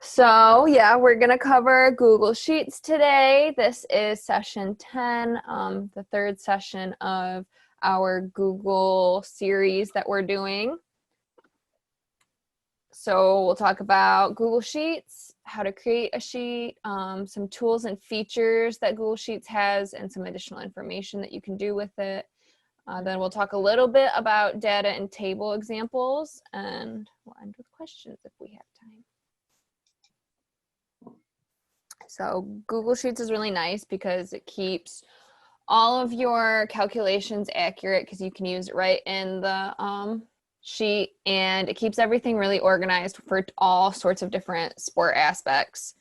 So yeah, we're gonna cover Google Sheets today. This is session 10, the third session of our Google series that we're doing. So we'll talk about Google Sheets, how to create a sheet, some tools and features that Google Sheets has, and some additional information that you can do with it. Then we'll talk a little bit about data and table examples, and we'll end with questions if we have time. So Google Sheets is really nice because it keeps all of your calculations accurate because you can use it right in the sheet, and it keeps everything really organized for all sorts of different sport aspects.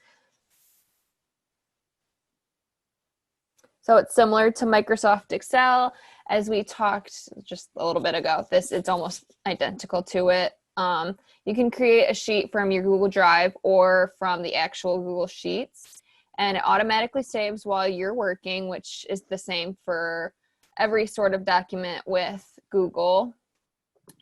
So it's similar to Microsoft Excel, as we talked just a little bit ago. It's almost identical to it. You can create a sheet from your Google Drive or from the actual Google Sheets, and it automatically saves while you're working, which is the same for every sort of document with Google.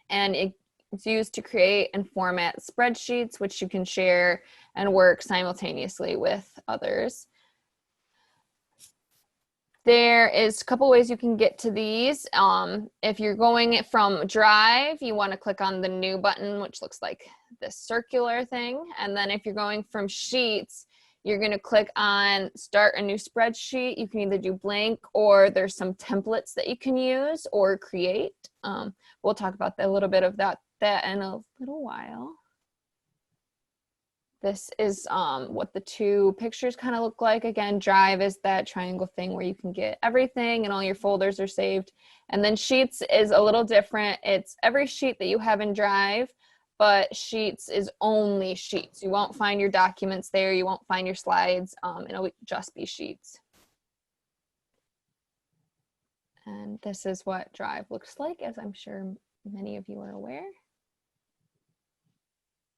And it's used to create and format spreadsheets, which you can share and work simultaneously with others. There is a couple ways you can get to these. If you're going from Drive, you want to click on the New button, which looks like this circular thing. And then if you're going from Sheets, you're going to click on Start a New Spreadsheet. You can either do blank, or there's some templates that you can use or create. We'll talk about a little bit of that in a little while. This is what the two pictures kind of look like. Again, Drive is that triangle thing where you can get everything and all your folders are saved. And then Sheets is a little different. It's every sheet that you have in Drive, but Sheets is only Sheets. You won't find your documents there. You won't find your slides. It'll just be Sheets. And this is what Drive looks like, as I'm sure many of you are aware.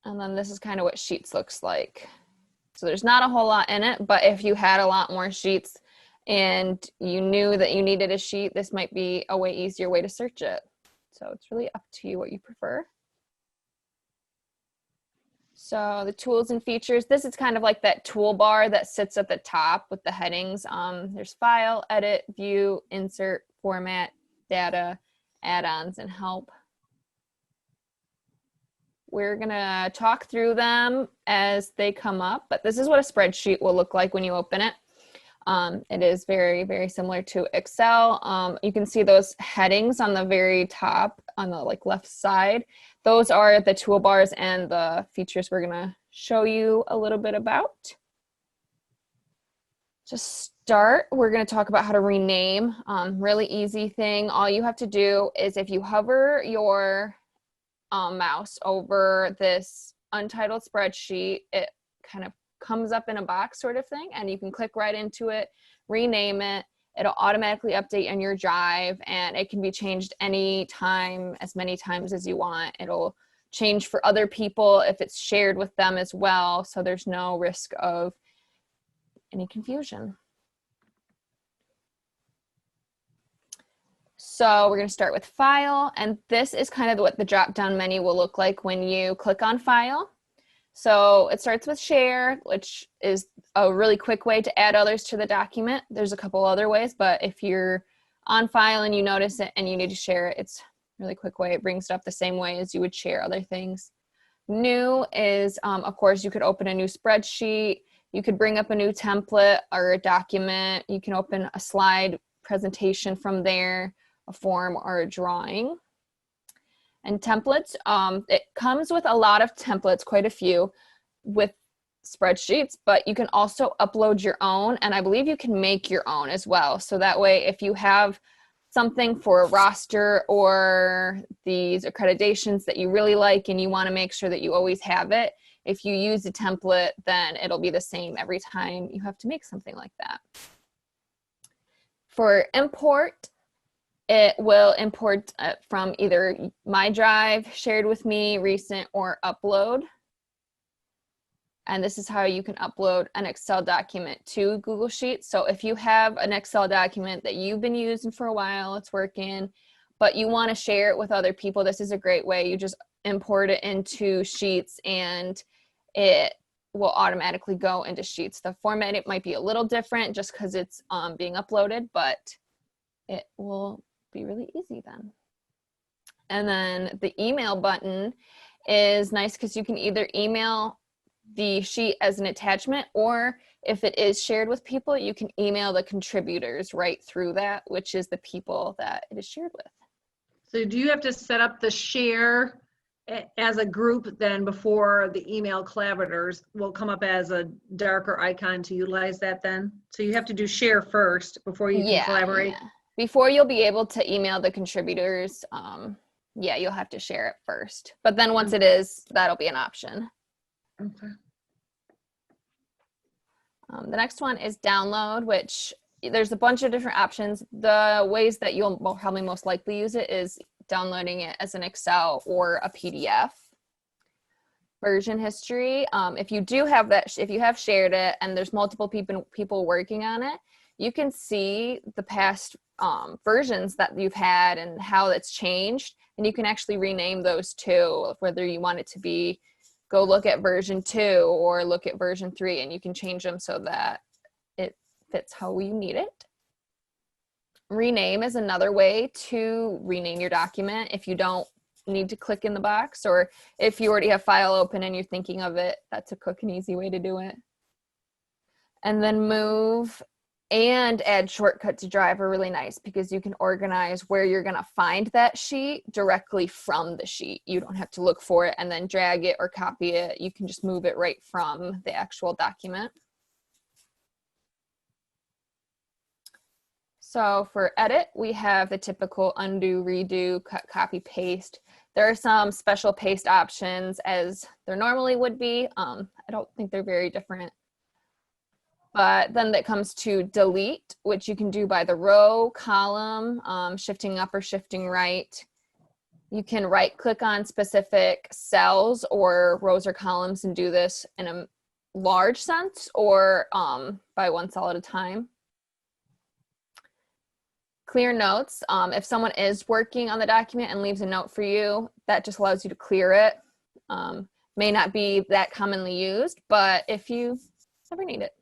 And then this is kind of what Sheets looks like. So there's not a whole lot in it, but if you had a lot more sheets and you knew that you needed a sheet, this might be a way easier way to search it. So it's really up to you what you prefer. So the tools and features, this is kind of like that toolbar that sits at the top with the headings. There's File, Edit, View, Insert, Format, Data, Add-ons, and Help. We're gonna talk through them as they come up, but this is what a spreadsheet will look like when you open it. It is very, very similar to Excel. You can see those headings on the very top on the left side. Those are the toolbars and the features we're gonna show you a little bit about. To start, we're gonna talk about how to rename. Really easy thing. All you have to do is if you hover your mouse over this untitled spreadsheet, it kind of comes up in a box sort of thing, and you can click right into it, rename it. It'll automatically update in your Drive, and it can be changed anytime, as many times as you want. It'll change for other people if it's shared with them as well, so there's no risk of any confusion. So we're going to start with File, and this is kind of what the drop-down menu will look like when you click on File. So it starts with Share, which is a really quick way to add others to the document. There's a couple other ways, but if you're on File and you notice it and you need to share it, it's a really quick way. It brings it up the same way as you would share other things. New is, of course, you could open a new spreadsheet. You could bring up a new template or a document. You can open a slide presentation from there, a form, or a drawing. And templates, it comes with a lot of templates, quite a few, with spreadsheets, but you can also upload your own, and I believe you can make your own as well. So that way, if you have something for a roster or these accreditations that you really like and you want to make sure that you always have it, if you use a template, then it'll be the same every time you have to make something like that. For import, it will import from either My Drive, Shared with Me, Recent, or Upload. And this is how you can upload an Excel document to Google Sheets. So if you have an Excel document that you've been using for a while, it's working, but you want to share it with other people, this is a great way. You just import it into Sheets and it will automatically go into Sheets. The format, it might be a little different just because it's being uploaded, but it will be really easy then. And then the email button is nice because you can either email the sheet as an attachment, or if it is shared with people, you can email the contributors right through that, which is the people that it is shared with. So do you have to set up the share as a group then before the email collaborators will come up as a darker icon to utilize that then? So you have to do share first before you can collaborate? Yeah. Before you'll be able to email the contributors, yeah, you'll have to share it first. But then once it is, that'll be an option. Okay. The next one is download, which there's a bunch of different options. The ways that you'll probably most likely use it is downloading it as an Excel or a PDF. Version history, if you do have that, if you have shared it and there's multiple people working on it, you can see the past versions that you've had and how it's changed, and you can actually rename those too, whether you want it to be go look at version 2 or look at version 3, and you can change them so that it fits how you need it. Rename is another way to rename your document if you don't need to click in the box, or if you already have file open and you're thinking of it, that's a quick and easy way to do it. And then move and add shortcut to drive are really nice because you can organize where you're going to find that sheet directly from the sheet. You don't have to look for it and then drag it or copy it. You can just move it right from the actual document. So for edit, we have the typical undo, redo, cut, copy, paste. There are some special paste options as there normally would be. I don't think they're very different. But then that comes to delete, which you can do by the row, column, shifting up or shifting right. You can right click on specific cells or rows or columns and do this in a large sense or by one cell at a time. Clear notes, if someone is working on the document and leaves a note for you, that just allows you to clear it. May not be that commonly used, but if you ever need it.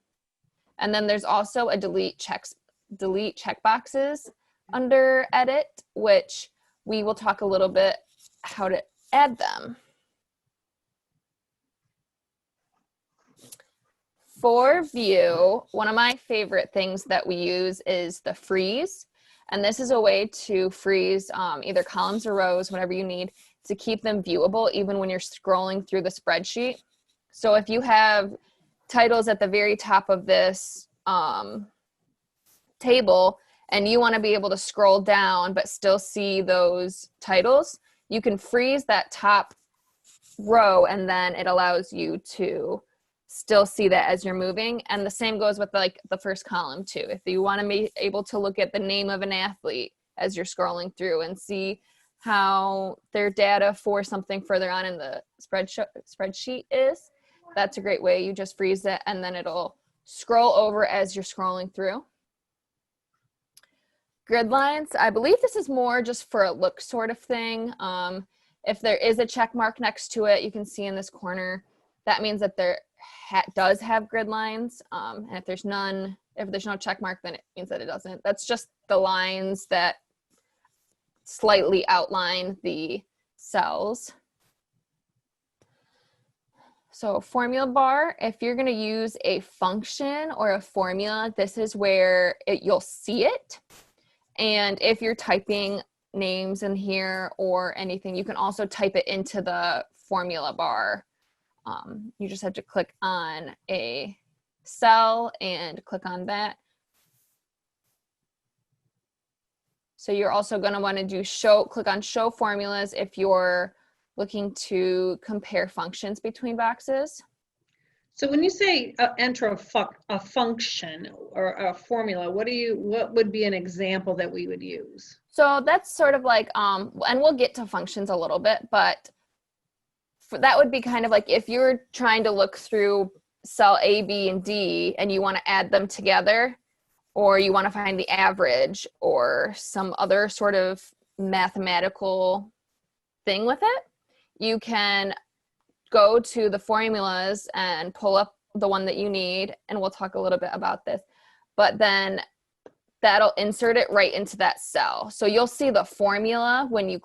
And then there's also a delete checkboxes under edit, which we will talk a little bit how to add them. For view, one of my favorite things that we use is the freeze. And this is a way to freeze either columns or rows, whatever you need, to keep them viewable even when you're scrolling through the spreadsheet. So if you have titles at the very top of this table and you want to be able to scroll down but still see those titles, you can freeze that top row and then it allows you to still see that as you're moving. And the same goes with like the first column too. If you want to be able to look at the name of an athlete as you're scrolling through and see how their data for something further on in the spreadsheet is, that's a great way. You just freeze it and then it'll scroll over as you're scrolling through. Grid lines, I believe this is more just for a look sort of thing. If there is a check mark next to it, you can see in this corner, that means that there does have grid lines. And if there's no check mark, then it means that it doesn't. That's just the lines that slightly outline the cells. So formula bar, if you're going to use a function or a formula, this is where you'll see it. And if you're typing names in here or anything, you can also type it into the formula bar. You just have to click on a cell and click on that. So you're also going to want to do click on show formulas if you're looking to compare functions between boxes. So when you say enter a function or a formula, what would be an example that we would use? So that's sort of like, and we'll get to functions a little bit, but that would be kind of like if you're trying to look through cell A, B, and D and you want to add them together, or you want to find the average or some other sort of mathematical thing with it, you can go to the formulas and pull up the one that you need, and we'll talk a little bit about this, but then that'll insert it right into that cell. So you'll see the formula when you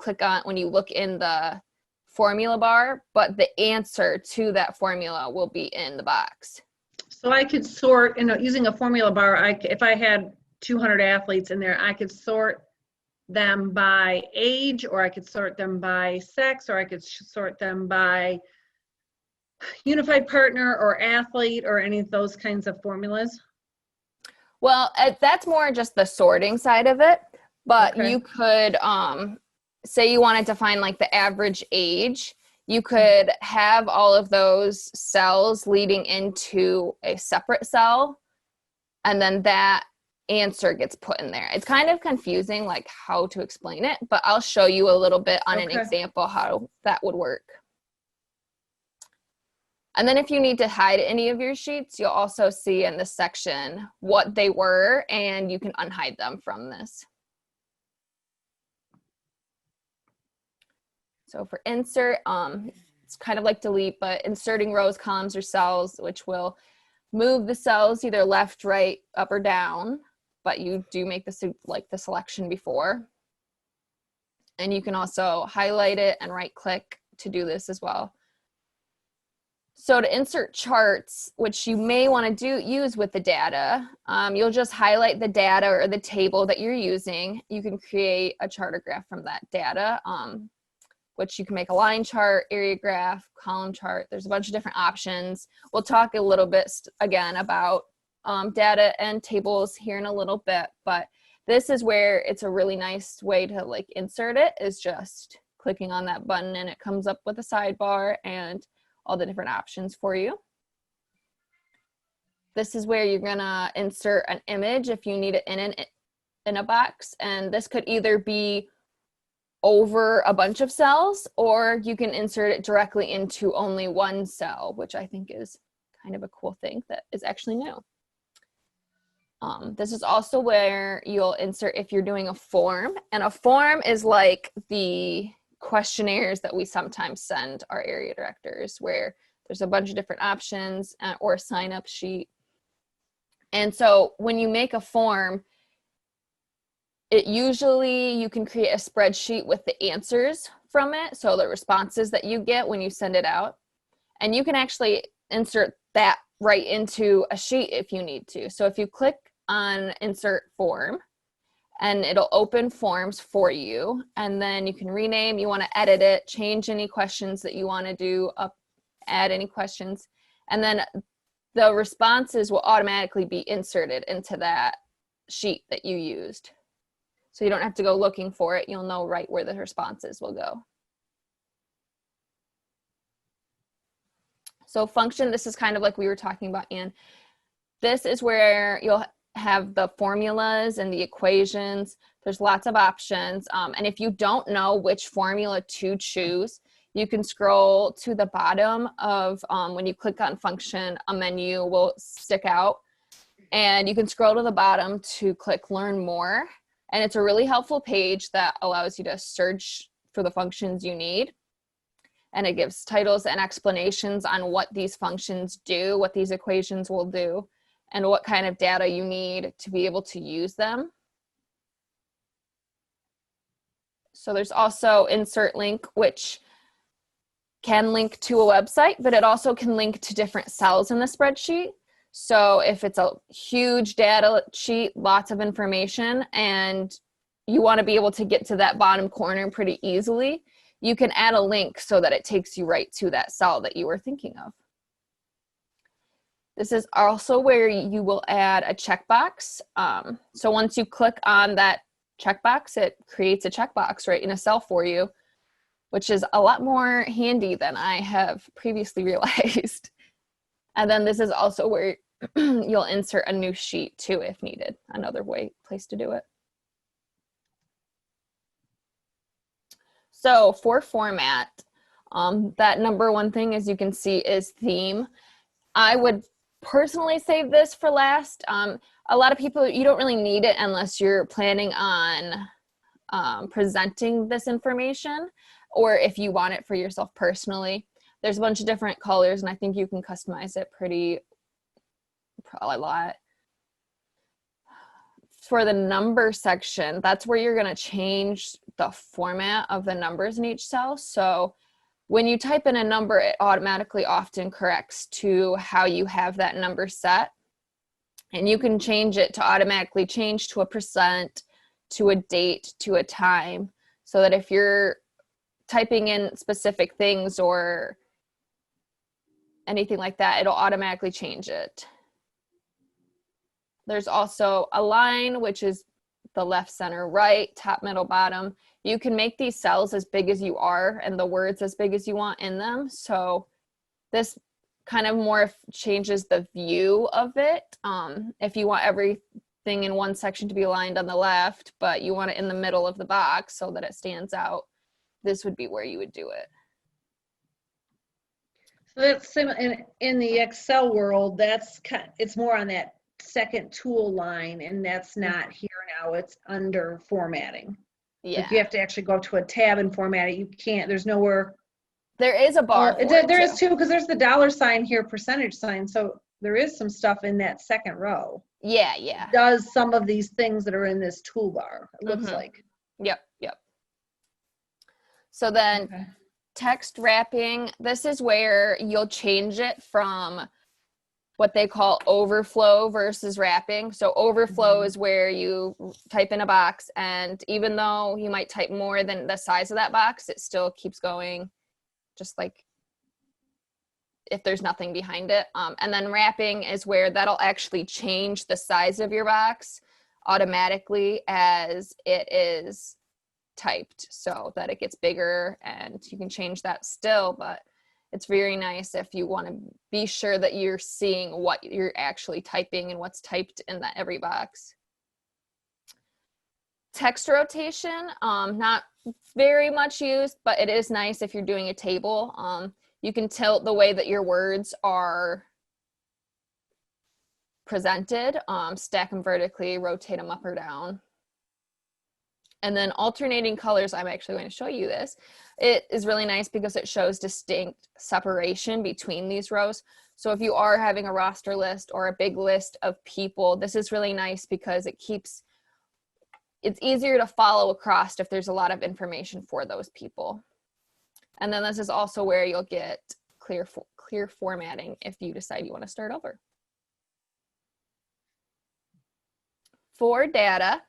look in the formula bar, but the answer to that formula will be in the box. So I could sort, using a formula bar, if I had 200 athletes in there, I could sort them by age, or I could sort them by sex, or I could sort them by unified partner or athlete, or any of those kinds of formulas. Well, that's more just the sorting side of it, but Okay. you could, say you wanted to find like the average age, you could have all of those cells leading into a separate cell, and then that answer gets put in there. It's kind of confusing, like how to explain it, but I'll show you a little bit on an example how that would work. And then if you need to hide any of your sheets, you'll also see in this section what they were, and you can unhide them from this. So for insert, it's kind of like delete, but inserting rows, columns, or cells, which will move the cells either left, right, up, or down, but you do make the selection before. And you can also highlight it and right click to do this as well. So to insert charts, which you may want to use with the data, you'll just highlight the data or the table that you're using. You can create a chart graph from that data, which you can make a line chart, area graph, column chart. There's a bunch of different options. We'll talk a little bit again about data and tables here in a little bit, but this is where it's a really nice way to like insert it, is just clicking on that button and it comes up with a sidebar and all the different options for you. This is where you're gonna insert an image if you need it in a box, and this could either be over a bunch of cells, or you can insert it directly into only one cell, which I think is kind of a cool thing that is actually new. This is also where you'll insert if you're doing a form, and a form is like the questionnaires that we sometimes send our area directors, where there's a bunch of different options, or a sign-up sheet. And so when you make a form, you can create a spreadsheet with the answers from it, so the responses that you get when you send it out, and you can actually insert that right into a sheet if you need to. So if you click on insert form, and it'll open forms for you, and then you can rename, you want to edit it, change any questions that you want to do, add any questions, and then the responses will automatically be inserted into that sheet that you used. So you don't have to go looking for it, you'll know right where the responses will go. So function, this is kind of like we were talking about, Anne. This is where you'll have the formulas and the equations. There's lots of options. And if you don't know which formula to choose, you can scroll to the bottom of, when you click on function, a menu will stick out, and you can scroll to the bottom to click learn more. And it's a really helpful page that allows you to search for the functions you need. And it gives titles and explanations on what these functions do, what these equations will do, and what kind of data you need to be able to use them. So there's also insert link, which can link to a website, but it also can link to different cells in the spreadsheet. So if it's a huge data sheet, lots of information, and you want to be able to get to that bottom corner pretty easily, you can add a link so that it takes you right to that cell that you were thinking of. This is also where you will add a checkbox. So once you click on that checkbox, it creates a checkbox right in a cell for you, which is a lot more handy than I have previously realized. And then this is also where you'll insert a new sheet too if needed, another place to do it. So for format, that number one thing, as you can see, is theme. I would personally save this for last. A lot of people, you don't really need it unless you're planning on presenting this information, or if you want it for yourself personally. There's a bunch of different colors, and I think you can customize it probably a lot. For the number section, that's where you're going to change the format of the numbers in each cell. So when you type in a number, it automatically often corrects to how you have that number set. And you can change it to automatically change to a percent, to a date, to a time, so that if you're typing in specific things or anything like that, it'll automatically change it. There's also align, which is the left, center, right, top, middle, bottom. You can make these cells as big as you are and the words as big as you want in them. So this kind of more changes the view of it. If you want everything in one section to be aligned on the left, but you want it in the middle of the box so that it stands out, this would be where you would do it. So that's in the Excel world, it's more on that second tool line, and that's not here now, it's under formatting. Yeah. Like you have to actually go to a tab and format it. You can't, there's nowhere. There is a bar. There is too, because there's the $ here, percentage sign. So there is some stuff in that second row. Yeah. It does some of these things that are in this toolbar, it looks like. Yep. So then text wrapping, this is where you'll change it from what they call overflow versus wrapping. So overflow is where you type in a box, and even though you might type more than the size of that box, it still keeps going, just like if there's nothing behind it. And then wrapping is where that'll actually change the size of your box automatically as it is typed, so that it gets bigger, and you can change that still, but it's very nice if you want to be sure that you're seeing what you're actually typing and what's typed in that every box. Text rotation, not very much used, but it is nice if you're doing a table. You can tilt the way that your words are presented, stack them vertically, rotate them up or down. And then alternating colors, I'm actually going to show you this. It is really nice because it shows distinct separation between these rows. So if you are having a roster list or a big list of people, this is really nice because it's easier to follow across if there's a lot of information for those people. And then this is also where you'll get clear formatting if you decide you want to start over. For data,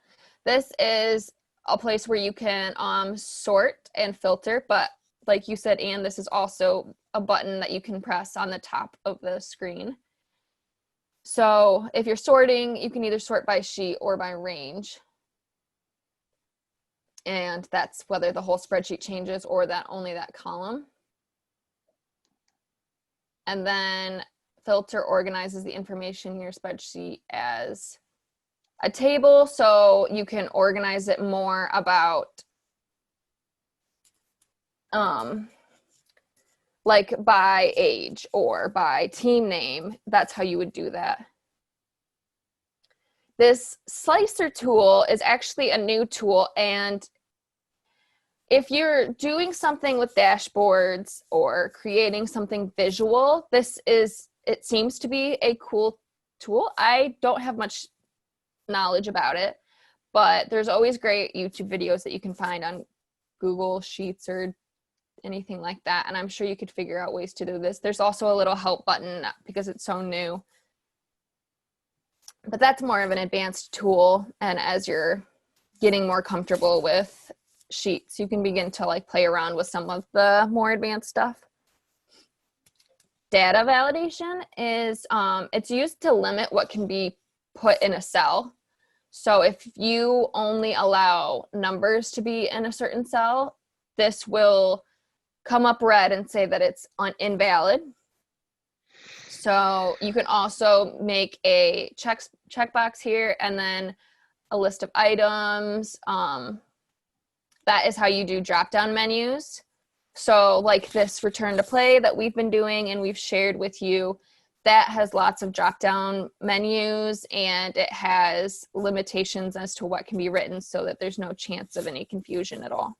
this is a place where you can sort and filter, but like you said, Anne, this is also a button that you can press on the top of the screen. So if you're sorting, you can either sort by sheet or by range. And that's whether the whole spreadsheet changes or only that column. And then filter organizes the information in your spreadsheet as a table, so you can organize it more about like by age or by team name. That's how you would do that. This slicer tool is actually a new tool, and if you're doing something with dashboards or creating something visual, it seems to be a cool tool. I don't have much knowledge about it, but there's always great YouTube videos that you can find on Google Sheets or anything like that, and I'm sure you could figure out ways to do this. There's also a little help button because it's so new, but that's more of an advanced tool, and as you're getting more comfortable with sheets, you can begin to like play around with some of the more advanced stuff. Data validation is it's used to limit what can be put in a cell. So if you only allow numbers to be in a certain cell, this will come up red and say that it's invalid. So you can also make a checkbox here and then a list of items. That is how you do drop-down menus. So like this return to play that we've been doing and we've shared with you, that has lots of drop-down menus, and it has limitations as to what can be written so that there's no chance of any confusion at all.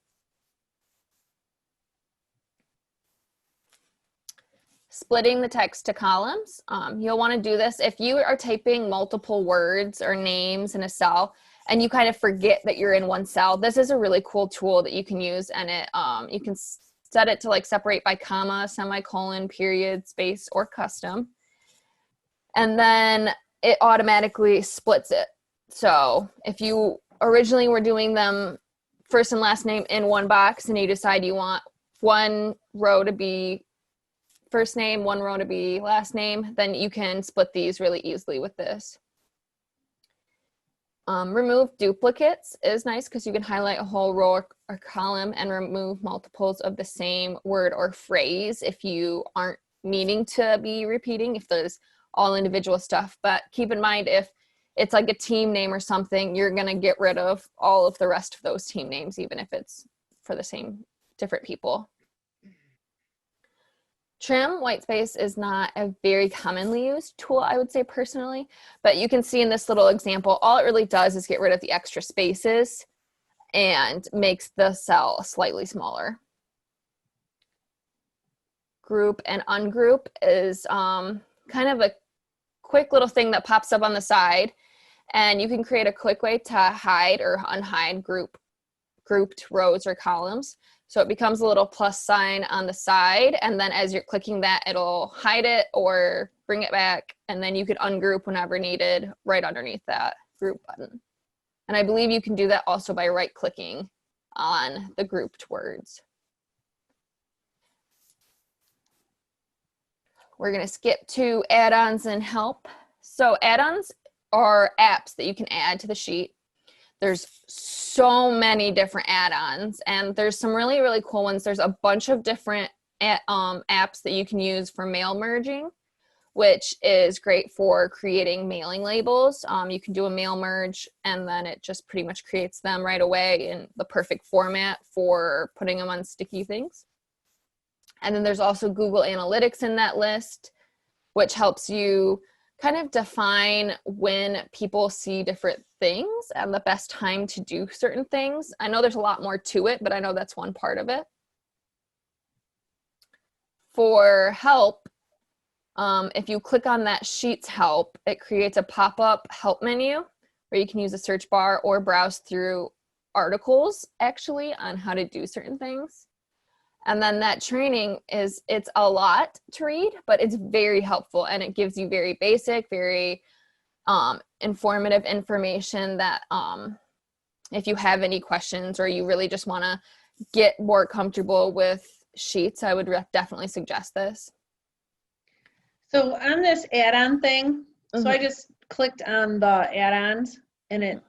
splitting the text to columns. You'll want to do this if you are typing multiple words or names in a cell and you kind of forget that you're in one cell. This is a really cool tool that you can use, and it you can set it to like separate by comma, semicolon, period, space, or custom. And then it automatically splits it. So if you originally were doing them first and last name in one box and you decide you want one row to be first name, one row to be last name, then you can split these really easily with this. Remove duplicates is nice because you can highlight a whole row or column and remove multiples of the same word or phrase if you aren't needing to be repeating, if there's all individual stuff. But keep in mind, if it's like a team name or something, you're going to get rid of all of the rest of those team names, even if it's for the same different people. Trim white space is not a very commonly used tool, I would say personally, but you can see in this little example, all it really does is get rid of the extra spaces and makes the cell slightly smaller. Group and ungroup is kind of a quick little thing that pops up on the side, and you can create a quick way to hide or unhide grouped rows or columns. So it becomes a little plus sign on the side, and then as you're clicking that, it'll hide it or bring it back, and then you can ungroup whenever needed right underneath that group button. And I believe you can do that also by right-clicking on the grouped words. We're going to skip to add-ons and help. So add-ons are apps that you can add to the sheet. There's so many different add-ons, and there's some really, really cool ones. There's a bunch of different apps that you can use for mail merging, which is great for creating mailing labels. You can do a mail merge, and then it just pretty much creates them right away in the perfect format for putting them on sticky things. And then there's also Google Analytics in that list, which helps you kind of define when people see different things and the best time to do certain things. I know there's a lot more to it, but I know that's one part of it. For help, if you click on that sheet's help, it creates a pop-up help menu where you can use a search bar or browse through articles actually on how to do certain things. And then that training it's a lot to read, but it's very helpful, and it gives you very basic, very informative information that if you have any questions or you really just want to get more comfortable with sheets, I would definitely suggest this. So on this add-on thing, so I just clicked on the add-ons, and it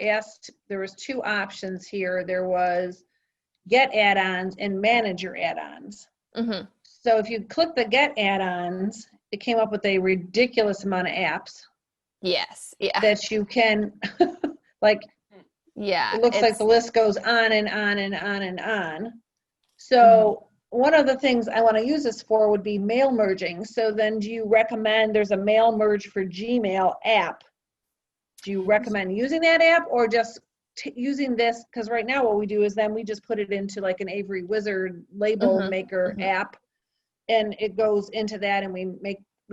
asked, there was two options here. There was get add-ons and manage your add-ons. So if you click the get add-ons, it came up with a ridiculous amount of apps. Yes, yeah. That you can, like, yeah, it looks like the list goes on and on and on and on. So one of the things I want to use this for would be mail merging. So then do you recommend, there's a mail merge for Gmail app. Do you recommend using that app or just using this? Because right now what we do is then we just put it into like an Avery Wizard label maker app, and it goes into that, and we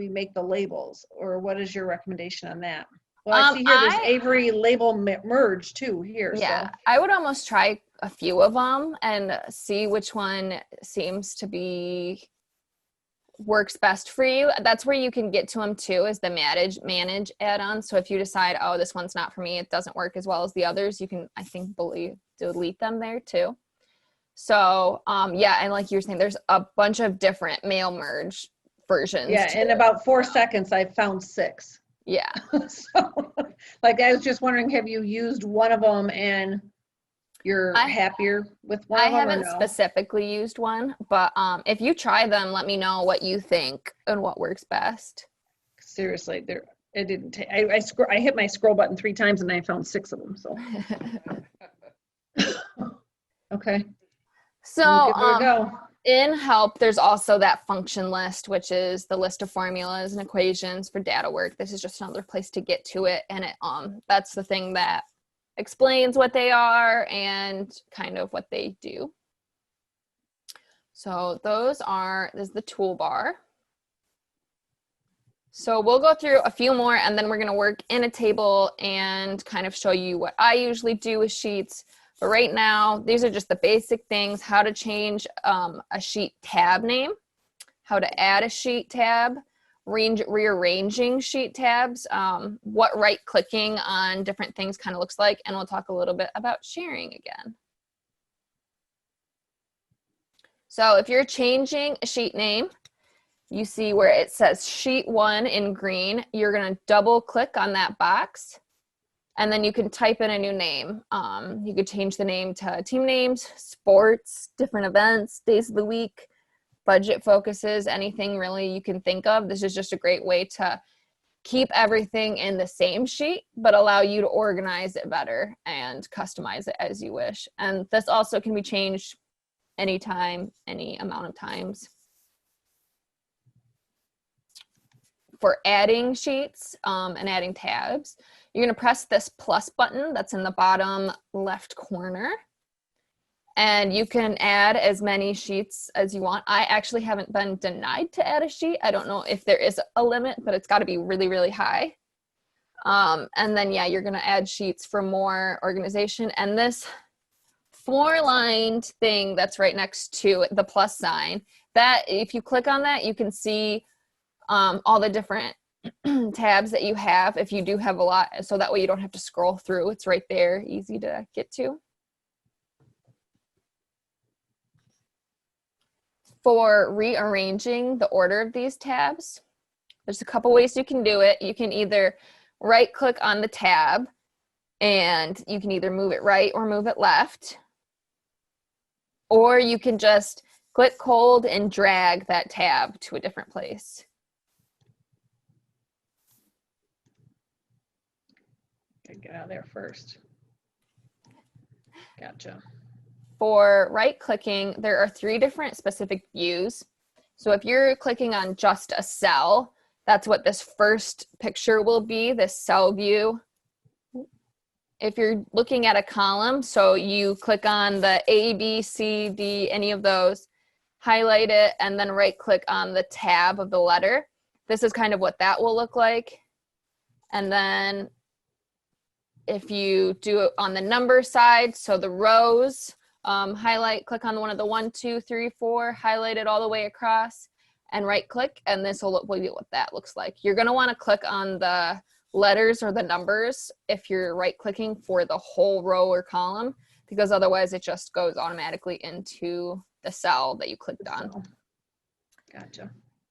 make the labels. Or what is your recommendation on that? Well, I see here there's Avery label merge too here. Yeah, so I would almost try a few of them and see which one seems to be works best for you. That's where you can get to them too, is the manage add-on. So if you decide, oh, this one's not for me, it doesn't work as well as the others, you can, I think, delete them there too. So yeah, and like you were saying, there's a bunch of different mail merge versions. Yeah, in about 4 seconds I found 6. Yeah. So like I was just wondering, have you used one of them and you're happier with one of them? I haven't specifically used one, but if you try them, let me know what you think and what works best. Seriously, it didn't take, I hit my scroll button 3 times and I found 6 of them. So okay. So give it a go. In help, there's also that function list, which is the list of formulas and equations for data work. This is just another place to get to it, and it that's the thing that explains what they are and kind of what they do. So there's the toolbar. So we'll go through a few more and then we're going to work in a table and kind of show you what I usually do with sheets. But right now, these are just the basic things: how to change a sheet tab name, how to add a sheet tab, rearranging sheet tabs, what right-clicking on different things kind of looks like, and we'll talk a little bit about sharing again. So if you're changing a sheet name, you see where it says sheet 1 in green. You're going to double click on that box, and then you can type in a new name. You could change the name to team names, sports, different events, days of the week, budget focuses, anything really you can think of. This is just a great way to keep everything in the same sheet, but allow you to organize it better and customize it as you wish. And this also can be changed anytime, any amount of times. For adding sheets and adding tabs, you're going to press this plus button that's in the bottom left corner, and you can add as many sheets as you want. I actually haven't been denied to add a sheet. I don't know if there is a limit, but it's got to be really, really high. And then, yeah, you're going to add sheets for more organization. And this four-lined thing that's right next to the plus sign, that if you click on that, you can see all the different tabs that you have if you do have a lot, so that way you don't have to scroll through. It's right there, easy to get to. For rearranging the order of these tabs, there's a couple ways you can do it. You can either right click on the tab and you can either move it right or move it left, or you can just click, hold, and drag that tab to a different place. Get out of there first. Gotcha. For right clicking, there are 3 different specific views. So if you're clicking on just a cell, that's what this first picture will be, this cell view. If you're looking at a column, so you click on the A, B, C, D, any of those, highlight it, and then right click on the tab of the letter. This is kind of what that will look like. And then if you do it on the number side, so the rows, highlight, click on one of the 1, 2, 3, 4, highlight it all the way across, and right click, and this will be what that looks like. You're going to want to click on the letters or the numbers if you're right clicking for the whole row or column, because otherwise it just goes automatically into the cell that you clicked on. Gotcha.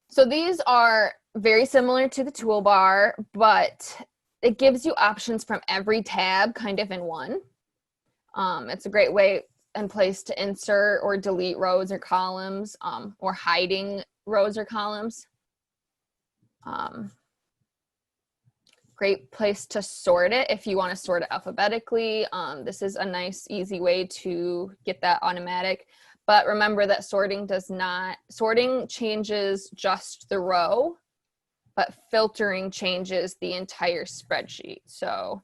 So these are very similar to the toolbar, but it gives you options from every tab kind of in one. It's a great way and place to insert or delete rows or columns, or hiding rows or columns. Great place to sort it if you want to sort it alphabetically. This is a nice, easy way to get that automatic. But remember that sorting changes just the row, but filtering changes the entire spreadsheet. So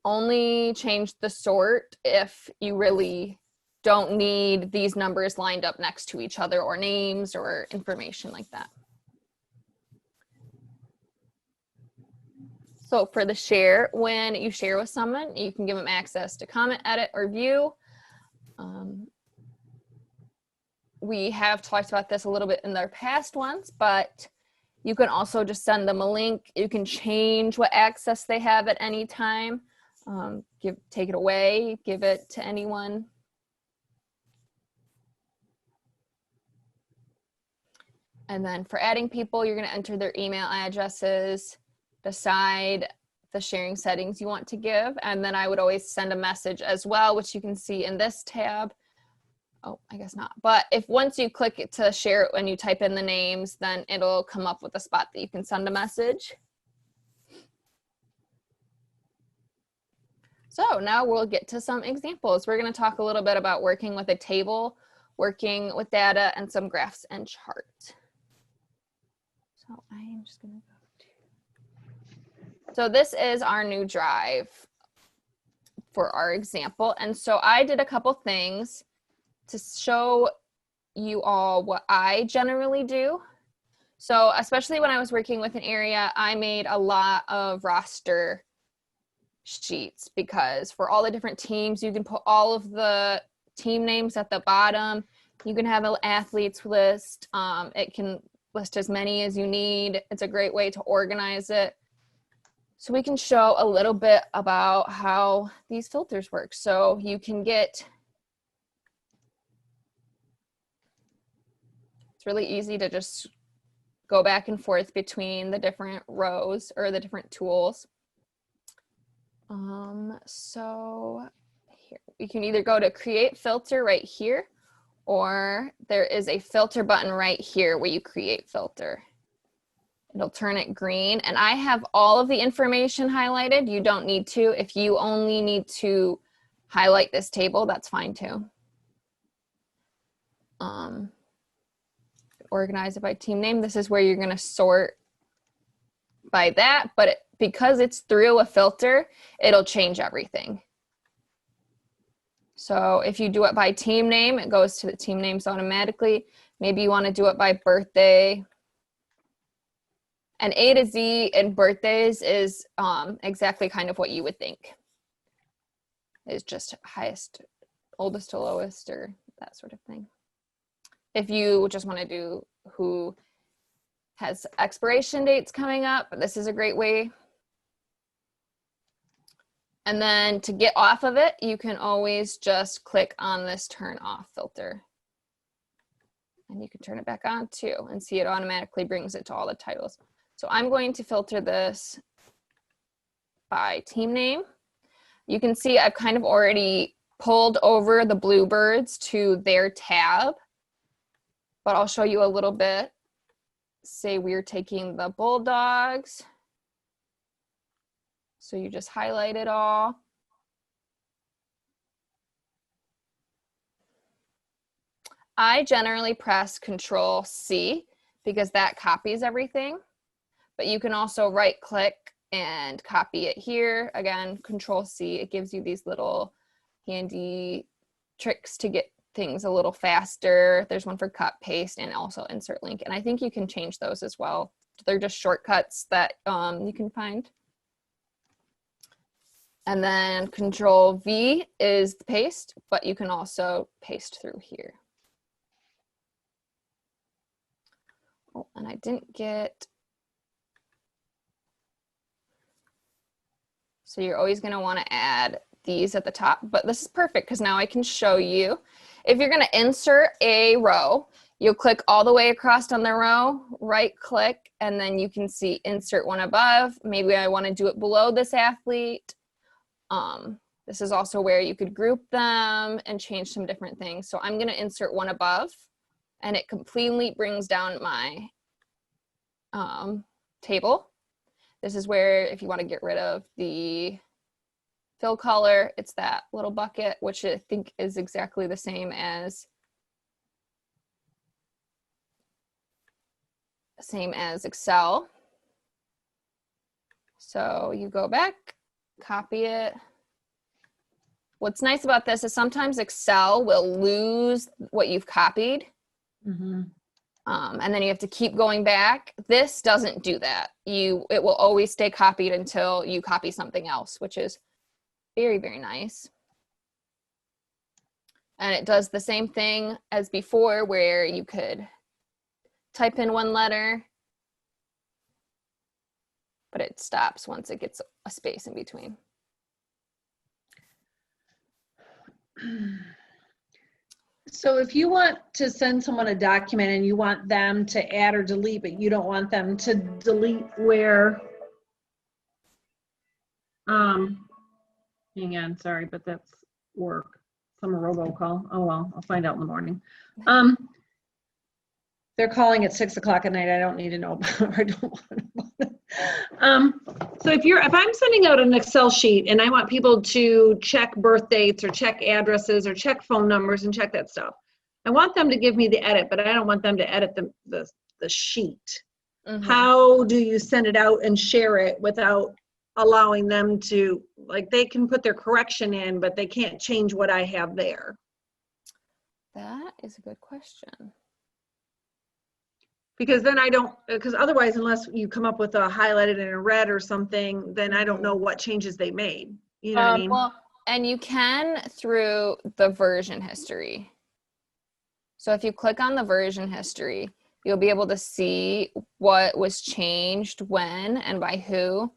only change the sort if you really don't need these numbers lined up next to each other, or names or information like that. So for the share, when you share with someone, you can give them access to comment, edit, or view. We have talked about this a little bit in their past ones, but you can also just send them a link. You can change what access they have at any time. Take it away, give it to anyone. And then for adding people, you're going to enter their email addresses, decide the sharing settings you want to give, and then I would always send a message as well, which you can see in this tab. Oh, I guess not. But if once you click it to share it, when you type in the names, then it'll come up with a spot that you can send a message. So now we'll get to some examples. We're going to talk a little bit about working with a table, working with data, and some graphs and charts. So I am just going to go to... So this is our new drive for our example. And so I did a couple things to show you all what I generally do. So especially when I was working with an area, I made a lot of roster sheets because for all the different teams, you can put all of the team names at the bottom. You can have an athletes list. It can list as many as you need. It's a great way to organize it. So we can show a little bit about how these filters work. So you can get, it's really easy to just go back and forth between the different rows or the different tools. So here, we can either go to create filter right here, or there is a filter button right here where you create filter. It'll turn it green, and I have all of the information highlighted. You don't need to. If you only need to highlight this table, that's fine too. Organize it by team name. This is where you're going to sort by that, but because it's through a filter, it'll change everything. So if you do it by team name, it goes to the team names automatically. Maybe you want to do it by birthday. And A to Z in birthdays is exactly kind of what you would think. It's just highest, oldest to lowest, or that sort of thing. If you just want to do who has expiration dates coming up, this is a great way. And then to get off of it, you can always just click on this turn off filter. And you can turn it back on too and see it automatically brings it to all the titles. So I'm going to filter this by team name. You can see I've kind of already pulled over the Bluebirds to their tab, but I'll show you a little bit. Say we're taking the Bulldogs. So you just highlight it all. I generally press Control C because that copies everything. But you can also right click and copy it here. Again, Control C, it gives you these little handy tricks to get things a little faster. There's one for cut, paste, and also insert link. And I think you can change those as well. They're just shortcuts that you can find. And then Control V is the paste, but you can also paste through here. Oh, and I didn't get, so you're always going to want to add these at the top, but this is perfect because now I can show you. If you're going to insert a row, you'll click all the way across on the row, right click, and then you can see insert one above. Maybe I want to do it below this athlete. This is also where you could group them and change some different things. So I'm going to insert one above, and it completely brings down my table. This is where if you want to get rid of the fill color, it's that little bucket, which I think is exactly the same as Excel. So you go back, copy it. What's nice about this is sometimes Excel will lose what you've copied. Mm-hmm. And then you have to keep going back. This doesn't do that. It will always stay copied until you copy something else, which is very, very nice. And it does the same thing as before where you could type in one letter, but it stops once it gets a space in between. So if you want to send someone a document and you want them to add or delete, but you don't want them to delete where, hang on, sorry, but that's work. Some robocall. Oh well, I'll find out in the morning. They're calling at 6 o'clock at night. I don't need to know about it. I don't want to know about it. So if I'm sending out an Excel sheet and I want people to check birth dates or check addresses or check phone numbers and check that stuff, I want them to give me the edit, but I don't want them to edit the sheet. Mm-hmm. How do you send it out and share it without allowing them to, like, they can put their correction in, but they can't change what I have there? That is a good question. Because then because otherwise, unless you come up with a highlighted and a red or something, then I don't know what changes they made. You know what I mean? Well, and you can through the version history. So if you click on the version history, you'll be able to see what was changed when and by who.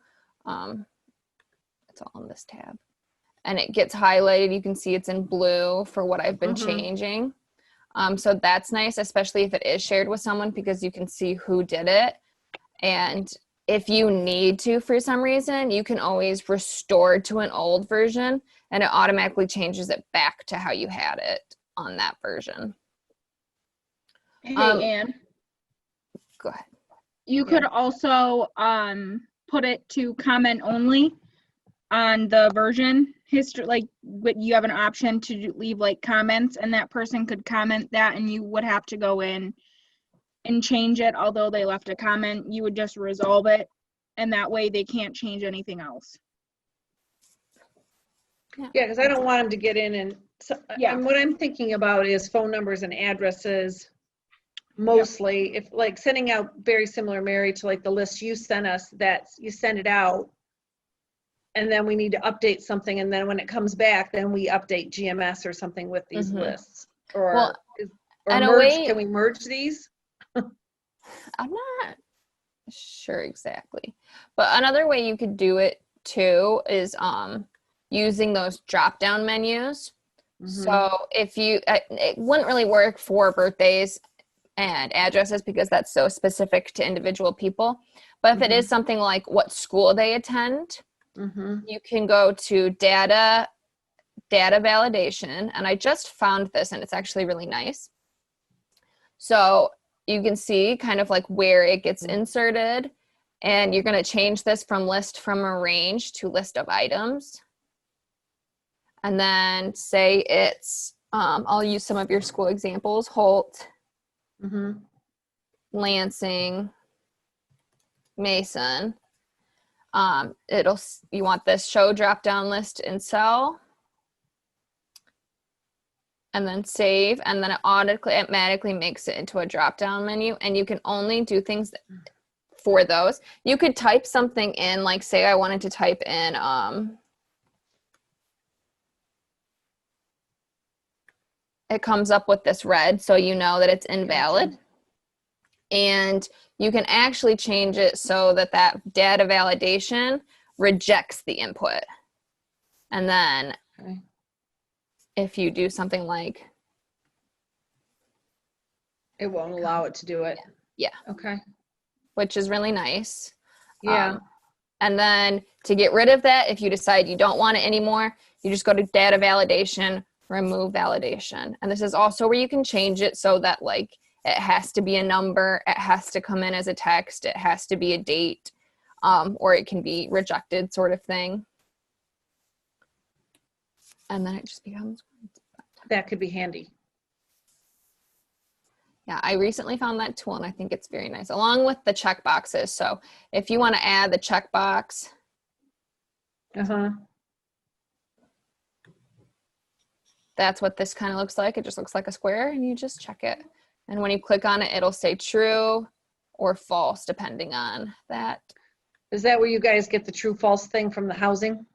It's all in this tab. And it gets highlighted. You can see it's in blue for what I've been changing. So that's nice, especially if it is shared with someone, because you can see who did it. And if you need to, for some reason, you can always restore to an old version and it automatically changes it back to how you had it on that version. Hey, Anne. Go ahead. You could also put it to comment only on the version history, like you have an option to leave like comments, and that person could comment that, and you would have to go in and change it. Although they left a comment, you would just resolve it, and that way they can't change anything else. Yeah, because I don't want them to get in and and what I'm thinking about is phone numbers and addresses. Mostly, if like sending out very similar, Mary, to like the list you sent us, that you send it out and then we need to update something, and then when it comes back, then we update GMS or something with these lists. Or, or merge, can we merge these? I'm not sure exactly. But another way you could do it too is using those drop-down menus. So if you, it wouldn't really work for birthdays and addresses because that's so specific to individual people. But if it is something like what school they attend, you can go to data validation. And I just found this and it's actually really nice. So you can see kind of like where it gets inserted, and you're going to change this from list from arrange to list of items. And then say it's, I'll use some of your school examples, Holt, Lansing, Mason. You want this show drop down list in cell, and then save, and then it automatically makes it into a drop down menu, and you can only do things for those. You could type something in, like say I wanted to type in it comes up with this red, so you know that it's invalid. And you can actually change it so that that data validation rejects the input. And then if you do something like, it won't allow it to do it. Yeah. Okay. Which is really nice. Yeah. And then to get rid of that, if you decide you don't want it anymore, you just go to data validation, remove validation. And this is also where you can change it so that like it has to be a number, it has to come in as a text, it has to be a date, or it can be rejected sort of thing. And then it just becomes. That could be handy. Yeah, I recently found that tool and I think it's very nice, along with the check boxes. So if you want to add the checkbox, that's what this kind of looks like. It just looks like a square and you just check it. And when you click on it, it'll say true or false, depending on that. Is that where you guys get the true false thing from the housing?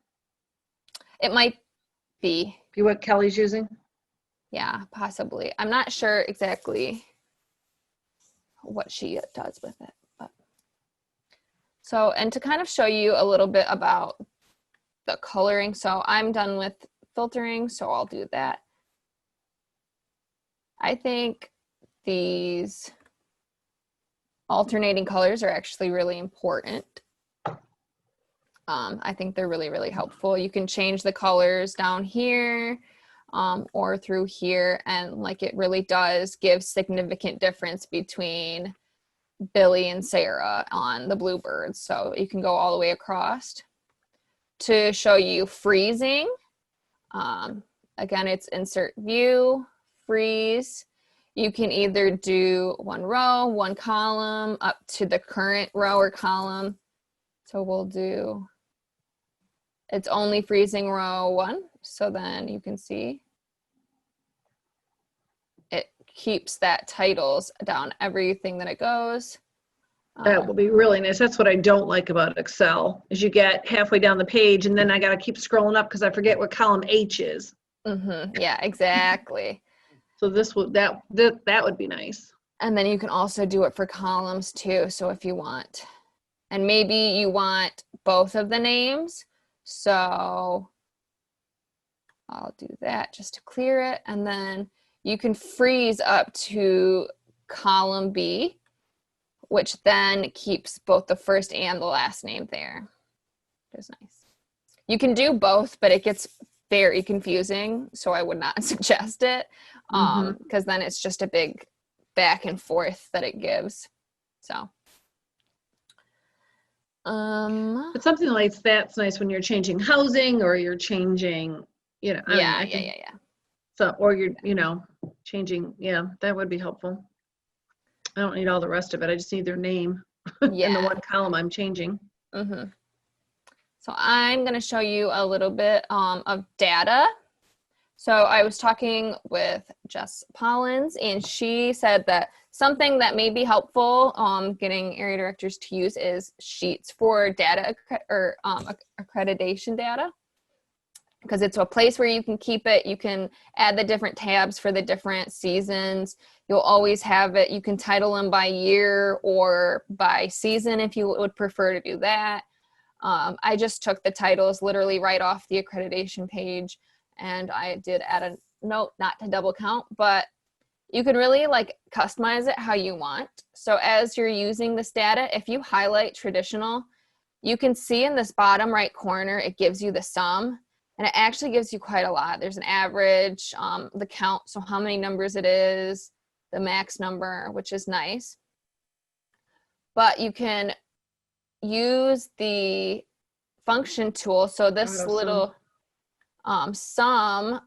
It might be. Be what Kelly's using? Yeah, possibly. I'm not sure exactly what she does with it. But. So, and to kind of show you a little bit about the coloring. So I'm done with filtering, so I'll do that. I think these alternating colors are actually really important. I think they're really, really helpful. You can change the colors down here or through here, and like it really does give significant difference between Billy and Sarah on the Bluebirds. So you can go all the way across. To show you freezing, again, it's insert view, freeze. You can either do one row, one column, up to the current row or column. So we'll do, it's only freezing row 1. So then you can see. keeps that titles down everything that it goes. That will be really nice. That's what I don't like about Excel, is you get halfway down the page and then I got to keep scrolling up because I forget what column H is. Yeah, exactly. So this would, that would be nice. And then you can also do it for columns too. So if you want, and maybe you want both of the names. So I'll do that just to clear it. And then you can freeze up to column B, which then keeps both the first and the last name there. Which is nice. You can do both, but it gets very confusing. So I would not suggest it because then it's just a big back and forth that it gives. So. But something like that's nice when you're changing housing or you're changing, you know. Yeah. So, or you're, you know, changing, yeah, that would be helpful. I don't need all the rest of it. I just need their name in the one column I'm changing. So I'm going to show you a little bit of data. So I was talking with Jess Pollins, and she said that something that may be helpful getting area directors to use is sheets for data or accreditation data, because it's a place where you can keep it. You can add the different tabs for the different seasons. You'll always have it. You can title them by year or by season if you would prefer to do that. I just took the titles literally right off the accreditation page, and I did add a note not to double count, but you can really like customize it how you want. So as you're using this data, if you highlight traditional, you can see in this bottom right corner, it gives you the sum, and it actually gives you quite a lot. There's an average, the count, so how many numbers it is, the max number, which is nice. But you can use the function tool. So this little sum,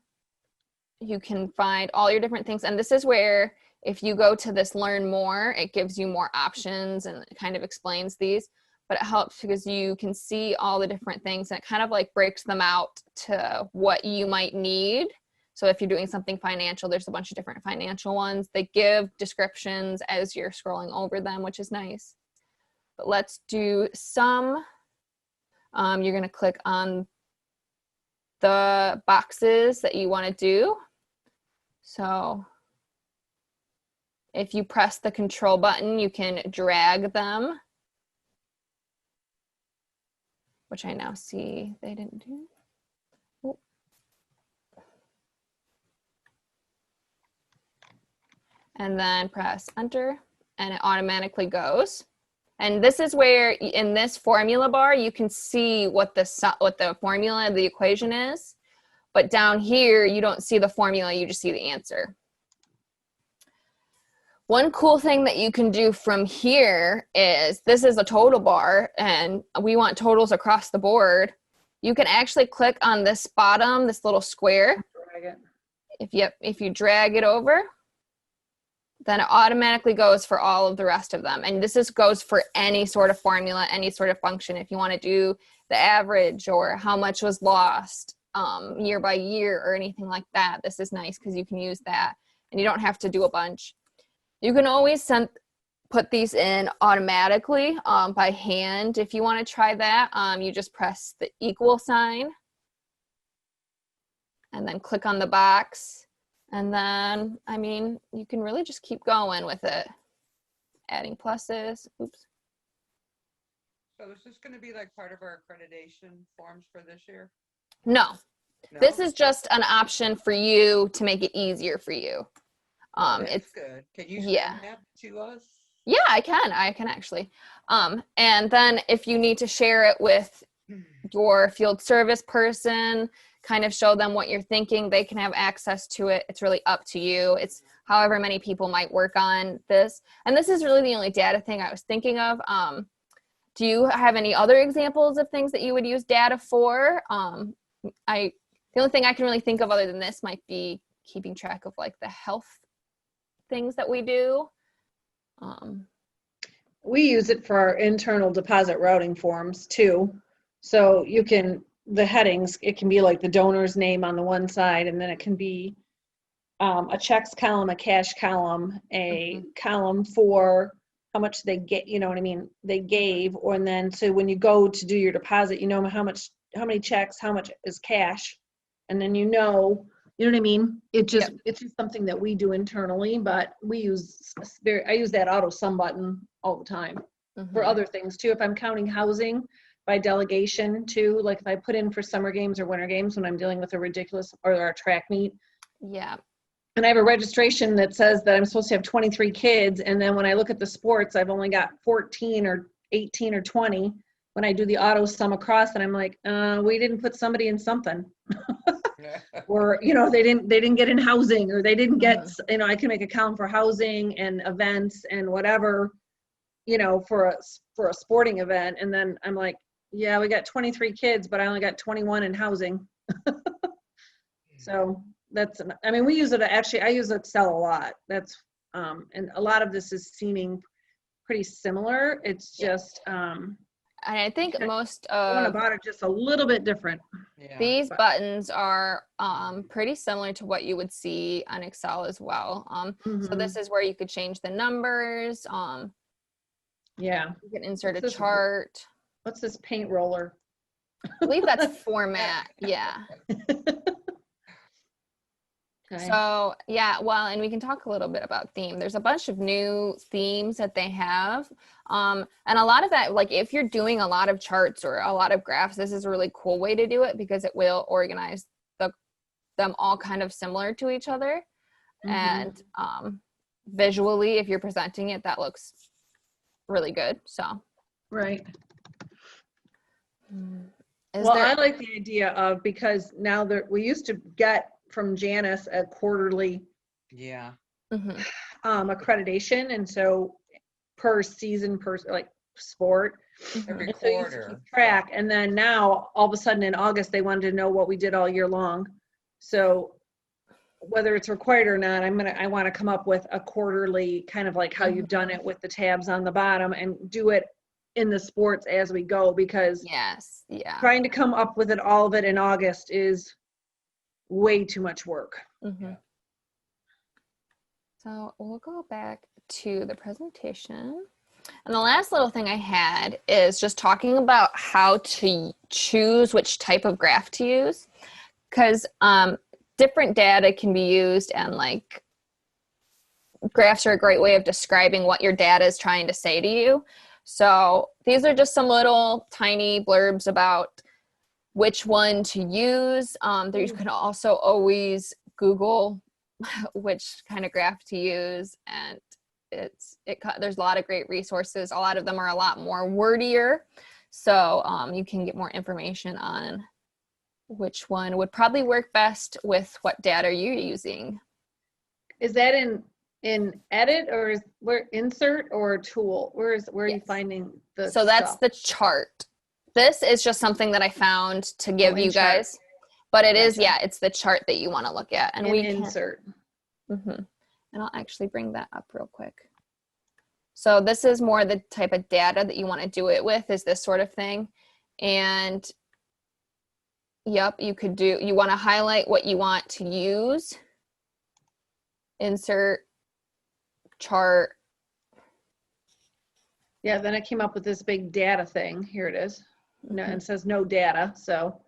you can find all your different things. And this is where if you go to this learn more, it gives you more options and it kind of explains these. But it helps because you can see all the different things and it kind of like breaks them out to what you might need. So if you're doing something financial, there's a bunch of different financial ones. They give descriptions as you're scrolling over them, which is nice. But let's do sum. You're going to click on the boxes that you want to do. So if you press the control button, you can drag them, which I now see they didn't do. Ooh. And then press enter and it automatically goes. And this is where in this formula bar, you can see what the formula of the equation is. But down here, you don't see the formula, you just see the answer. One cool thing that you can do from here is, this is a total bar, and we want totals across the board. You can actually click on this bottom, this little square. Drag it. If you drag it over, then it automatically goes for all of the rest of them. And this goes for any sort of formula, any sort of function. If you want to do the average or how much was lost year by year or anything like that, this is nice because you can use that and you don't have to do a bunch. You can always put these in automatically by hand. If you want to try that, you just press the equal sign and then click on the box. And then, I mean, you can really just keep going with it. Adding pluses. Oops. So is this going to be like part of our accreditation forms for this year? No. No? This is just an option for you to make it easier for you. It's good. Can you send that to us? Yeah, I can actually. And then if you need to share it with your field service person, kind of show them what you're thinking, they can have access to it. It's really up to you. It's however many people might work on this. And this is really the only data thing I was thinking of. Do you have any other examples of things that you would use data for? The only thing I can really think of other than this might be keeping track of like the health things that we do. We use it for our internal deposit routing forms too. So you can, the headings, it can be like the donor's name on the one side, and then it can be a checks column, a cash column, a column for how much they get, you know what I mean, they gave, or and then so when you go to do your deposit, you know how many checks, how much is cash, and then you know what I mean. It's just something that we do internally, but I use that auto sum button all the time for other things too. If I'm counting housing by delegation too, like if I put in for summer games or winter games when I'm dealing with a ridiculous or our track meet. Yeah. And I have a registration that says that I'm supposed to have 23 kids. And then when I look at the sports, I've only got 14 or 18 or 20 when I do the auto sum across. And I'm like, we didn't put somebody in something. Or, they didn't get in housing, or they didn't get, I can make a column for housing and events and whatever, for a sporting event. And then I'm like, yeah, we got 23 kids, but I only got 21 in housing. So we use it, actually, I use Excel a lot. That's, and a lot of this is seeming pretty similar. It's just, I think most going of about it just a little bit different. Yeah. these buttons are pretty similar to what you would see on Excel as well. So this is where you could change the numbers. Yeah. You can insert a chart. What's this paint roller? I believe that's format. Yeah. Okay. So yeah, well, and we can talk a little bit about theme. There's a bunch of new themes that they have. And a lot of that, like if you're doing a lot of charts or a lot of graphs, this is a really cool way to do it because it will organize them all kind of similar to each other. And visually, if you're presenting it, that looks really good. So. Right. I like the idea of, because now we used to get from Janice a quarterly accreditation, and so per season, per like sport, Every and so you used to quarter. keep track. And then now all of a sudden in August they wanted to know what we did all year long. So whether it's required or not, I want to come up with a quarterly, kind of like how you've done it with the tabs on the bottom, and do it in the sports as we go, because trying to come up with all of it in August is way too much work. So we'll go back to the presentation. And the last little thing I had is just talking about how to choose which type of graph to use, because different data can be used, and like graphs are a great way of describing what your data is trying to say to you. So these are just some little tiny blurbs about which one to use. There you can also always Google which kind of graph to use, and there's a lot of great resources. A lot of them are a lot more wordier, so you can get more information on which one would probably work best with what data you're using. Is that in edit, or is where insert or tool? Where are you finding the So that's stuff? the chart. This is just something that I found to give you chart. guys, but it is, it's the chart that you want to look at, and we can insert. And I'll actually bring that up real quick. So this is more the type of data that you want to do it with, is this sort of thing. And you want to highlight what you want to use, insert, chart. Yeah, then I came up with this big data thing. Here it is. No, it says no data. So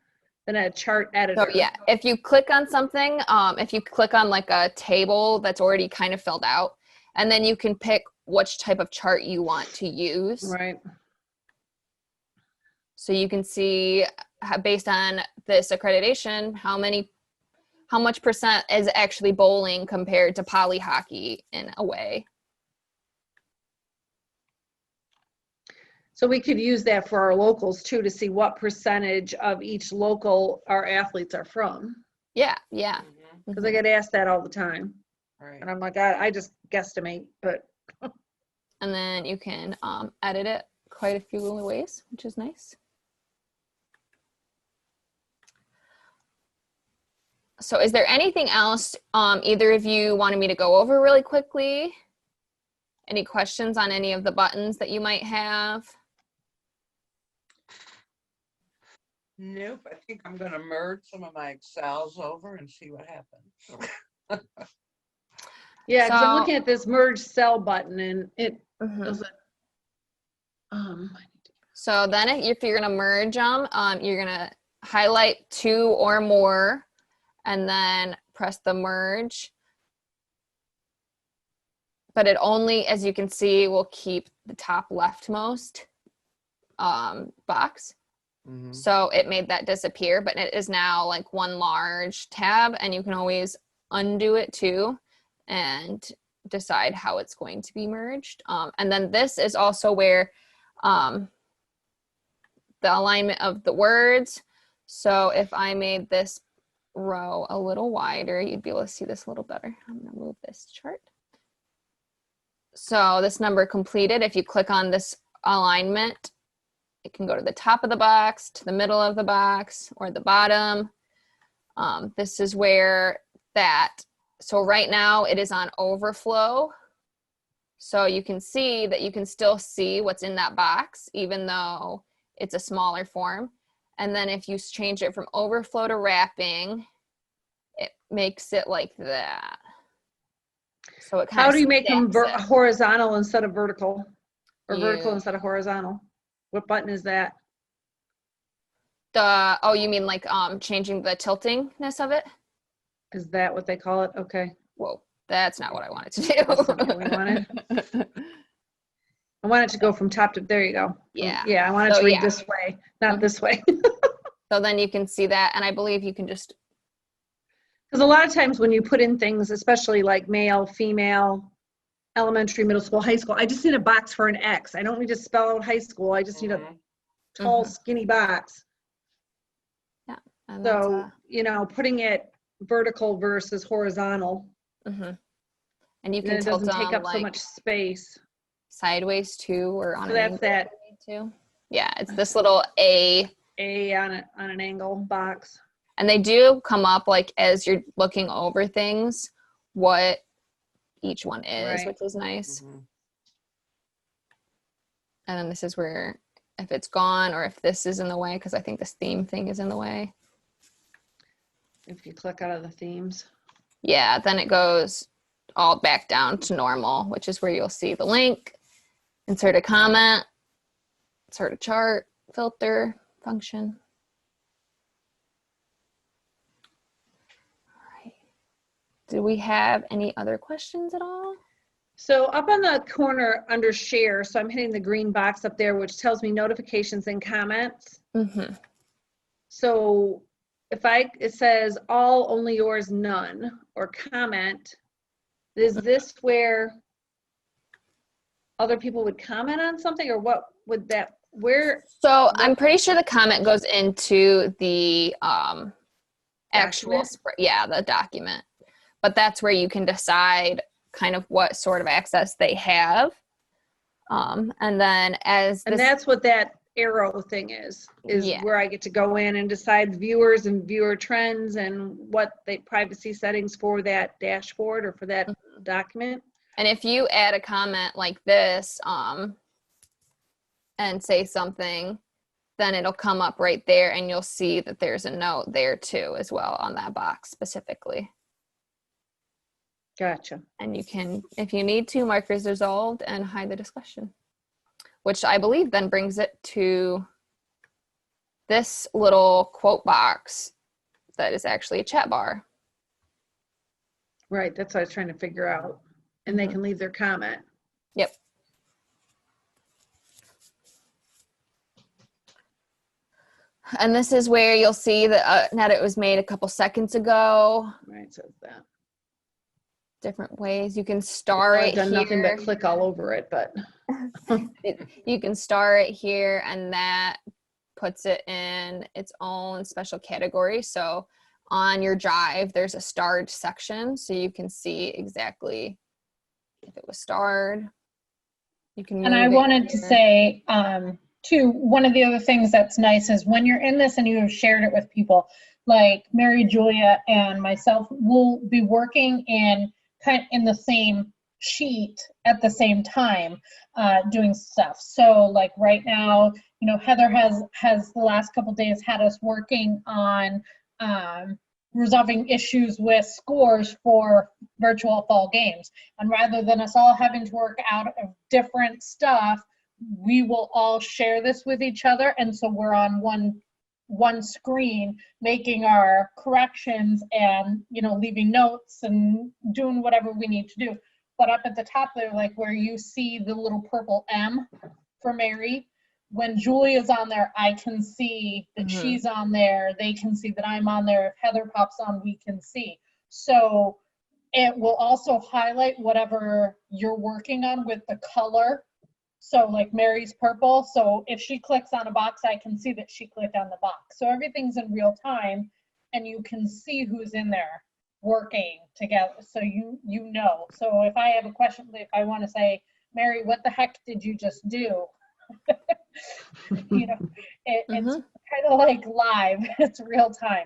then a chart editor. So yeah, if you click on something, if you click on like a table that's already kind of filled out, and then you can pick which type of chart you want to use. Right. So you can see based on this accreditation, how much percent is actually bowling compared to poly hockey in a way. So we could use that for our locals too, to see what percentage of each local our athletes are from. Yeah. Because I get asked that all the time. Right. And I'm like, I just guesstimate, but. And then you can edit it quite a few ways, which is nice. So is there anything else either of you wanted me to go over really quickly? Any questions on any of the buttons that you might have? Nope. I think I'm going to merge some of my Excels over and see what happens. Yeah, because I'm So- looking at this merge cell button and it Mhm. doesn't. So then if you're gonna merge them, you're gonna highlight 2 or more and then press the merge. But it only, as you can see, will keep the top leftmost box. Mhm. So it made that disappear, but it is now like one large tab, and you can always undo it too and decide how it's going to be merged. And then this is also where the alignment of the words. So if I made this row a little wider, you'd be able to see this a little better. I'm going to move this chart. So this number completed, if you click on this alignment, it can go to the top of the box, to the middle of the box, or the bottom. This is where so right now it is on overflow. So you can see that you can still see what's in that box, even though it's a smaller form. And then if you change it from overflow to wrapping, it makes it like that. So it kind How of do you make them stacks it. horizontal instead of vertical? Or vertical You- instead of horizontal? What button is that? Oh, you mean like changing the tiltingness of it? Is that what they call it? Okay. Whoa, that's not what I wanted to do. That's not what we wanted. I want it to go from top to, there you go. Yeah. Yeah, I want it So, to read yeah. this way, not Mhm. this way. So then you can see that, and I believe you can just, Because a lot of times when you put in things, especially like male, female, elementary, middle school, high school, I just need a box for an X. I don't need to spell out high school. I just need a tall, Mhm. skinny box. and that's So, putting it vertical versus horizontal, and you then can it tilt doesn't take them up so like much space. sideways too, or on So an that's angle that if you need to. Yeah, it's this little A, A on an angle box. and they do come up like as you're looking over things, what each one is, Right. which is nice. Mhm. And then this is where, if it's gone or if this is in the way, because I think this theme thing is in the way. If you click out of the themes. Yeah, then it goes all back down to normal, which is where you'll see the link, insert a comment, insert a chart, filter, function. All right. Do we have any other questions at all? So up on the corner under share, so I'm hitting the green box up there, which tells me notifications and comments. Mm-hmm. So if it says all, only yours, none, or comment, is this where other people would comment on something, or what would that, So I'm pretty sure the comment goes into the actual, Document? the document. But that's where you can decide kind of what sort of access they have. And then and that's what that arrow thing is Yeah. where I get to go in and decide viewers and viewer trends and what the privacy settings for that dashboard or for that document. And if you add a comment like this and say something, then it'll come up right there and you'll see that there's a note there too as well on that box specifically. Gotcha. And you can, if you need to, mark as resolved and hide the discussion, which I believe then brings it to this little quote box that is actually a chat bar. Right, that's what I was trying to figure out. And they can leave their comment. Yep. And this is where you'll see that it was made a couple seconds ago. Right, says that. Different ways you can star I've it done nothing here. but click all over it, but You can star it here, and that puts it in its own special category. So on your drive, there's a starred section, so you can see exactly if it was starred. You can And I move it wanted to here. say, too, one of the other things that's nice is when you're in this and you have shared it with people, like Mary Julia and myself will be working in the same sheet at the same time, doing stuff. So like right now, Heather has the last couple days had us working on resolving issues with scores for virtual fall games. And rather than us all having to work out of different stuff, we will all share this with each other. And so we're on one screen making our corrections and, you know, leaving notes and doing whatever we need to do. But up at the top there, like where you see the little purple M for Mary, when Julia's on there, I can see that she's on there. They can see that I'm on there. If Heather pops on, we can see. So it will also highlight whatever you're working on with the color. So like Mary's purple. So if she clicks on a box, I can see that she clicked on the box. So everything's in real time and you can see who's in there working together. So you know. So if I have a question, if I want to say, Mary, what the heck did you just do? You know, it's kind of like live. It's real time.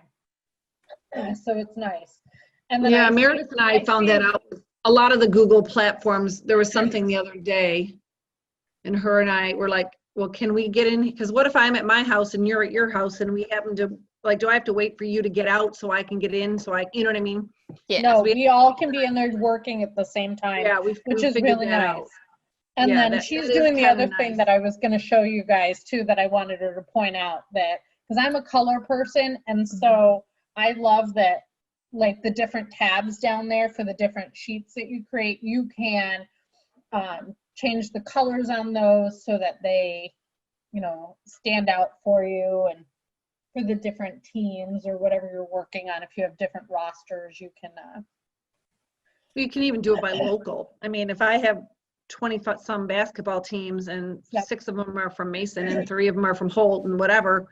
So it's nice. And then yeah, Meredith and I found that out with a lot of the Google platforms. There was something the other day, and her and I were like, well, can we get in? Because what if I'm at my house and you're at your house and we happen to, like, do I have to wait for you to get out so I can get in? So you know what I mean? Yeah. No, we all can be in there working at the same time. Yeah, which we is figured really that nice. out. And Yeah, then that she's is doing the kinda other thing nice. that I was going to show you guys too, that I wanted her to point out, that because I'm a color person, and so I love that, like the different tabs down there for the different sheets that you create, you can change the colors on those so that they, you know, stand out for you, and for the different teams or whatever you're working on. If you have different rosters, you can You can even do it by local. I mean, if I have 20 some basketball teams and 6 of them are from Mason and 3 of them are from Holt and whatever,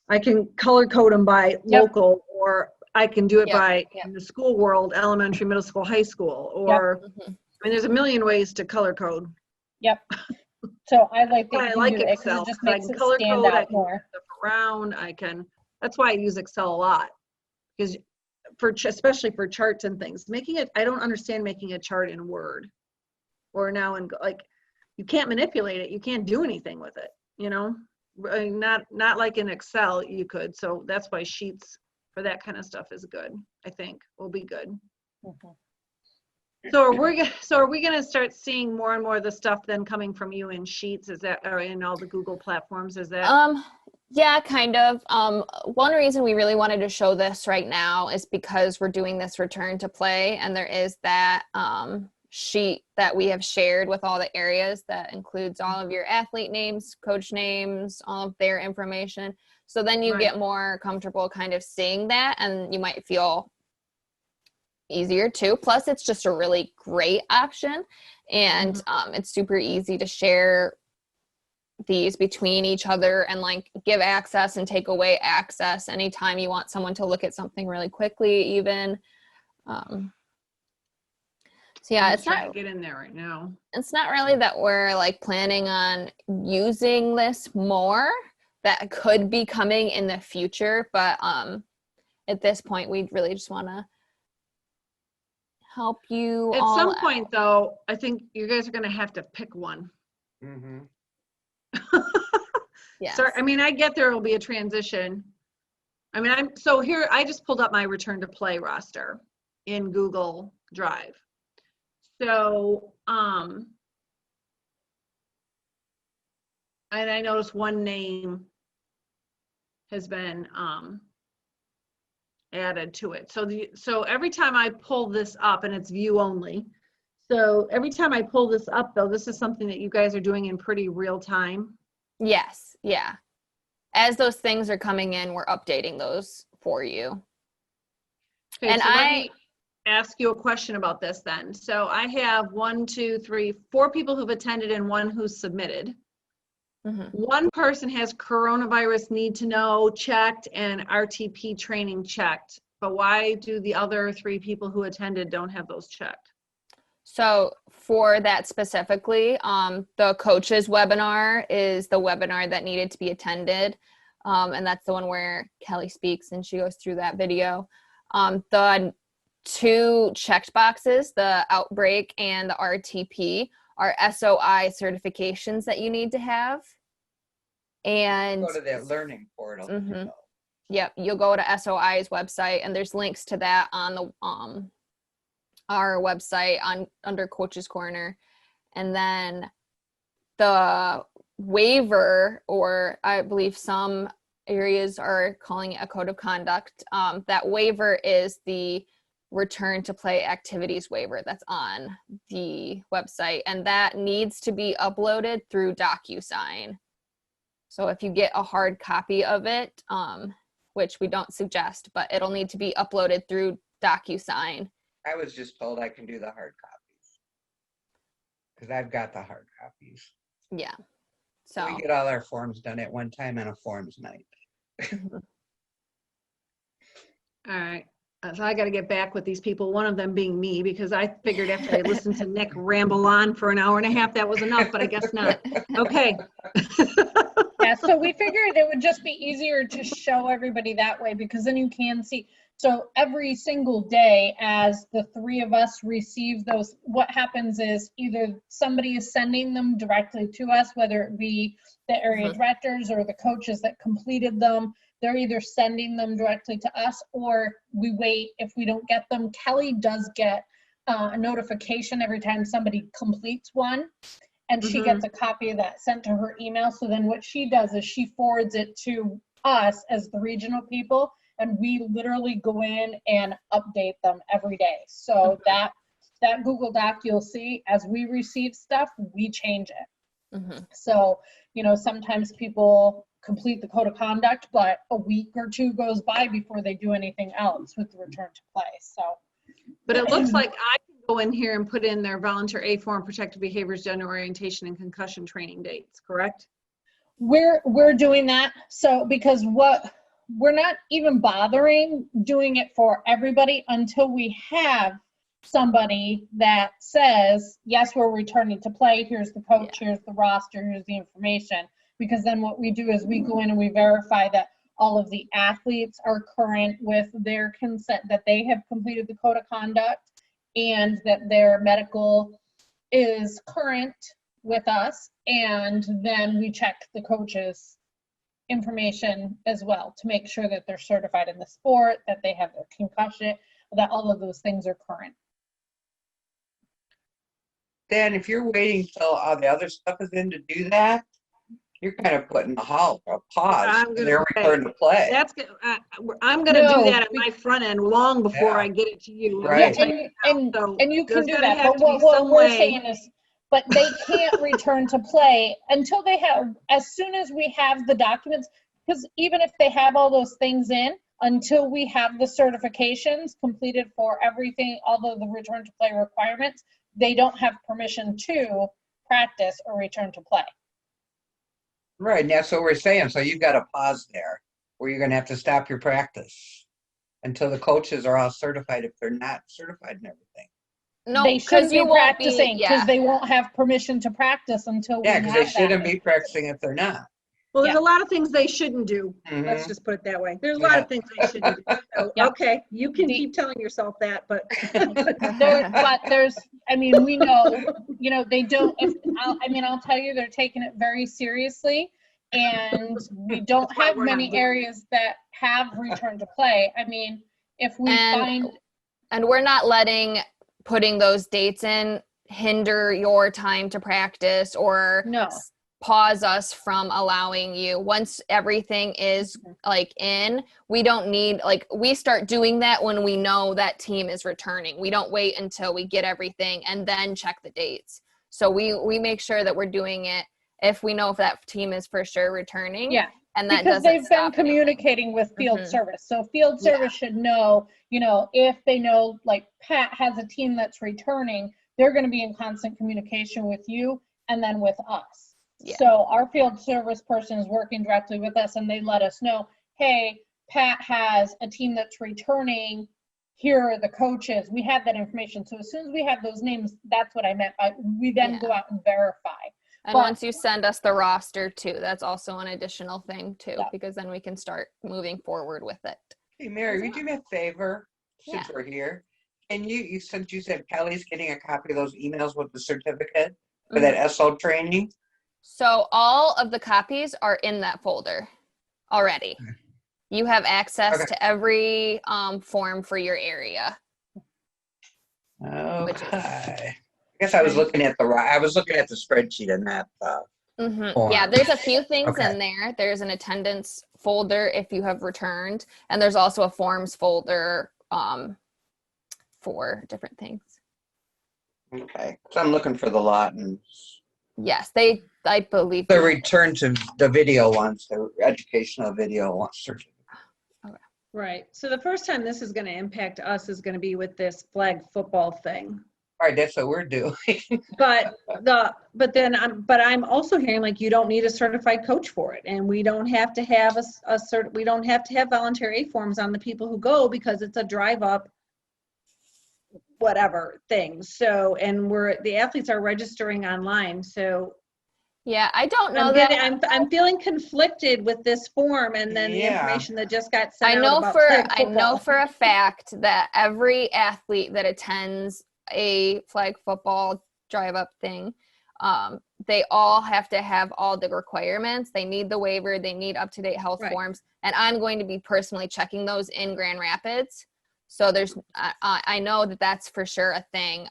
I can color code them by local, or I can do it by in the school world, elementary, middle school, high school, or I mean, there's a million ways to color code. Yep. So I like that But you I can like do it because Excel. it just I makes can it color stand code, I out can more. move stuff around. That's why I use Excel a lot, because especially for charts and things. I don't understand making a chart in Word or now in, like, you can't manipulate it. You can't do anything with it, you know? Not like in Excel you could. So that's why Sheets for that kind of stuff is good. I think will be good. So are we gonna start seeing more and more of the stuff then coming from you in Sheets? Is that, or in all the Google platforms? Is that? Yeah, kind of. One reason we really wanted to show this right now is because we're doing this return to play, and there is that sheet that we have shared with all the areas that includes all of your athlete names, coach names, all of their information. So then you get more comfortable kind of seeing that, and you might feel easier too. Plus, it's just a really great option, and it's super easy to share these between each other and like give access and take away access anytime you want someone to look at something really quickly even. So yeah, it's not, get in there right now. It's not really that we're like planning on using this more. That could be coming in the future, but at this point we really just want to help you At all some out. point though, I think you guys are going to have to pick one. Yes. So, I mean, I get there will be a transition. I mean, I just pulled up my return to play roster in Google Drive. So, and I noticed one name has been added to it. So every time I pull this up, and it's view only. So every time I pull this up though, this is something that you guys are doing in pretty real time. Yes. Yeah. As those things are coming in, we're updating those for you. Okay, And so let me ask you a question about this then. So I have 4 people who've attended and 1 who's submitted. One person has coronavirus need to know checked and RTP training checked, but why do the other 3 people who attended don't have those checked? So for that specifically, the coaches webinar is the webinar that needed to be attended. And that's the one where Kelly speaks and she goes through that video. The 2 checked boxes, the outbreak and the RTP, are SOI certifications that you need to have. And Go to that learning portal. Yep, you'll go to SOI's website, and there's links to that on the our website under Coach's Corner. And then the waiver, or I believe some areas are calling it a code of conduct, that waiver is the return to play activities waiver that's on the website, and that needs to be uploaded through DocuSign. So if you get a hard copy of it, which we don't suggest, but it'll need to be uploaded through DocuSign. I was just told I can do the hard copies because I've got the hard copies. Yeah. So We get all our forms done at one time on a forms night. All right. So I got to get back with these people, one of them being me, because I figured after I listened to Nick ramble on for an hour and a half, that was enough, but I guess not. Okay. Yeah, so we figured it would just be easier to show everybody that way, because then you can see. So every single day, as the three of us receive those, what happens is either somebody is sending them directly to us, whether it be the area directors or the coaches that completed them. They're either sending them directly to us, or we wait. If we don't get them, Kelly does get a notification every time somebody completes one, and she gets a copy of that sent to her email. So then what she does is she forwards it to us as the regional people, and we literally go in and update them every day. So that Google Doc you'll see, as we receive stuff, we change it. So, you know, sometimes people complete the code of conduct, but a week or two goes by before they do anything else with the return to play. So, But it looks like I can go in here and put in their volunteer A form, protective behaviors, gender orientation, and concussion training dates, correct? we're doing that. So, because we're not even bothering doing it for everybody until we have somebody that says, yes, we're returning to play. Here's the coach, here's the roster, here's the information. Because then what we do is we go in and we verify that all of the athletes are current with their consent, that they have completed the code of conduct, and that their medical is current with us. And then we check the coaches' information as well to make sure that they're certified in the sport, that they have their concussion, that all of those things are current. Dan, if you're waiting till all the other stuff is in to do that, you're kind of putting a pause I'm in gonna their say, return to play. That's good. I'm gonna No, do that at my front end long before Yeah. I get it to you. Right. Yeah, and you can there's do gonna that. have But to be what some we're way- saying is, but they can't return to play until they have, as soon as we have the documents, because even if they have all those things in, until we have the certifications completed for everything, all of the return to play requirements, they don't have permission to practice or return to play. Right, and that's what we're saying. So you've got a pause there where you're going to have to stop your practice until the coaches are all certified if they're not certified and everything. no, They shouldn't because you be won't practicing be. because Yeah. they won't have permission to practice until we Yeah, have because they that. shouldn't be practicing if they're not. Well, there's Yeah. a lot of things they shouldn't do. Let's Mhm. just put it that way. There's a lot of things they shouldn't do. So, Yeah. okay, you can The- keep telling yourself that, but But there's, I mean, we know, you know, they don't, I'll tell you, they're taking it very seriously. And we don't That's why have we're not many doing it. areas that have return to play. I mean, if we find, And we're not letting putting those dates in hinder your time to practice or no, pause us from allowing you. Once everything is like in, we don't need, like, we start doing that when we know that team is returning. We don't wait until we get everything and then check the dates. So we make sure that we're doing it if we know if that team is for sure returning. yeah. And that Because doesn't they've been stop anything. communicating with field Mhm. service. So field Yeah. service should know, you know, if they know, like Pat has a team that's returning, they're going to be in constant communication with you and then with us. Yeah. So our field service person is working directly with us, and they let us know, hey, Pat has a team that's returning. Here are the coaches. We have that information. So as soon as we have those names, that's what I meant by, we then Yeah. go out and verify. And But- once you send us the roster too, that's also an additional thing too, Yeah. because then we can start moving forward with it. Hey, Mary, would you do me a favor since Yeah. we're here? And since you said Kelly's getting a copy of those emails with the certificate for that SO training? So all of the copies are in that folder already. You have access Okay. to every form for your area. Okay. I guess I was looking at the spreadsheet and not Yeah, form. there's a few things Okay. in there. There's an attendance folder if you have returned, and there's also a forms folder for different things. Okay. So I'm looking for the lot and Yes, I believe. the return to the video ones, the educational video ones. Right. So the first time this is going to impact us is going to be with this flag football thing. All right, that's what we're doing. But I'm also hearing like you don't need a certified coach for it, and we don't have to have we don't have to have voluntary forms on the people who go because it's a drive up whatever thing. So, and the athletes are registering online. So Yeah, I don't know that. I'm feeling conflicted with this form and then the Yeah. information that just got sent I out know about for flag I know football. for a fact that every athlete that attends a flag football drive up thing, they all have to have all the requirements. They need the waiver, they need up-to-date health Right. forms, and I'm going to be personally checking those in Grand Rapids. So I know that that's for sure a thing.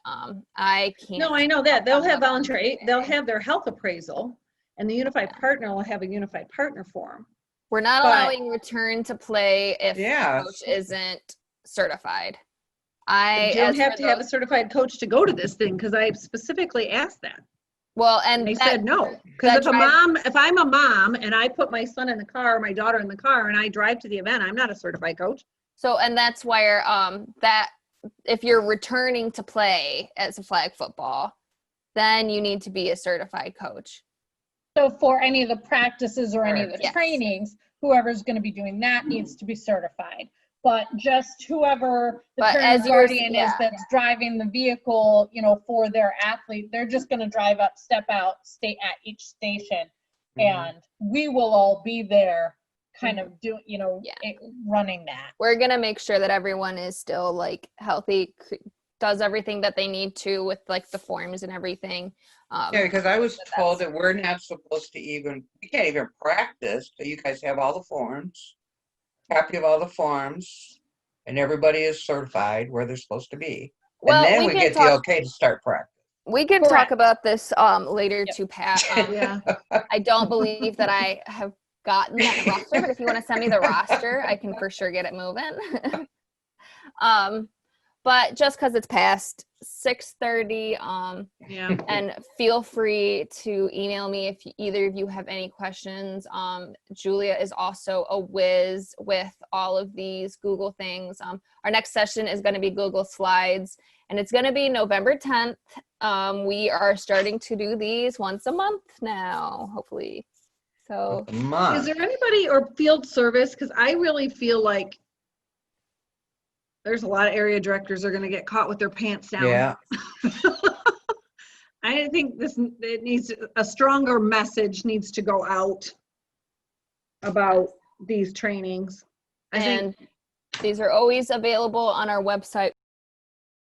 I can't. No, I know that. They'll have they'll have their health appraisal, and the unified partner will have a unified partner form. We're not but- allowing return to play if Yeah. the coach isn't certified. You don't have to have a certified coach to go to this thing, because I specifically asked that. Well, And and they that, said no. Because that if I'm a mom and I put my son in the car, my daughter in the car, and I drive to the event, I'm not a certified coach. so, and that's where that if you're returning to play as a flag football, then you need to be a certified coach. So for any of the practices or any of the Yes. trainings, whoever's going to be doing that needs to be certified. But just whoever the But parent as you're- guardian yeah. is that's driving the vehicle, for their athlete, they're just going to drive up, step out, stay at each station, and we will all be there kind of running that. We're gonna make sure that everyone is still like healthy, does everything that they need to with like the forms and everything. Yeah, because I was But told that we're not supposed to we can't even practice till you guys have all the forms, copy of all the forms, and everybody is certified where they're supposed to be. Well, And then we we can get the talk- okay to start practice. We can talk Correct. about this later Yep. to Pat. Yeah. I don't believe that I have gotten that roster, but if you want to send me the roster, I can for sure get it moving. But just because it's past 6:30, Yeah. and feel free to email me if either of you have any questions. Julia is also a whiz with all of these Google things. Our next session is going to be Google Slides, and it's going to be November 10th. We are starting to do these once a month now, hopefully. So A month. Is there anybody or field service? Because I really feel like there's a lot of area directors are going to get caught with their pants down. Yeah. I think it needs a stronger message needs to go out about these trainings. I think and these are always available on our website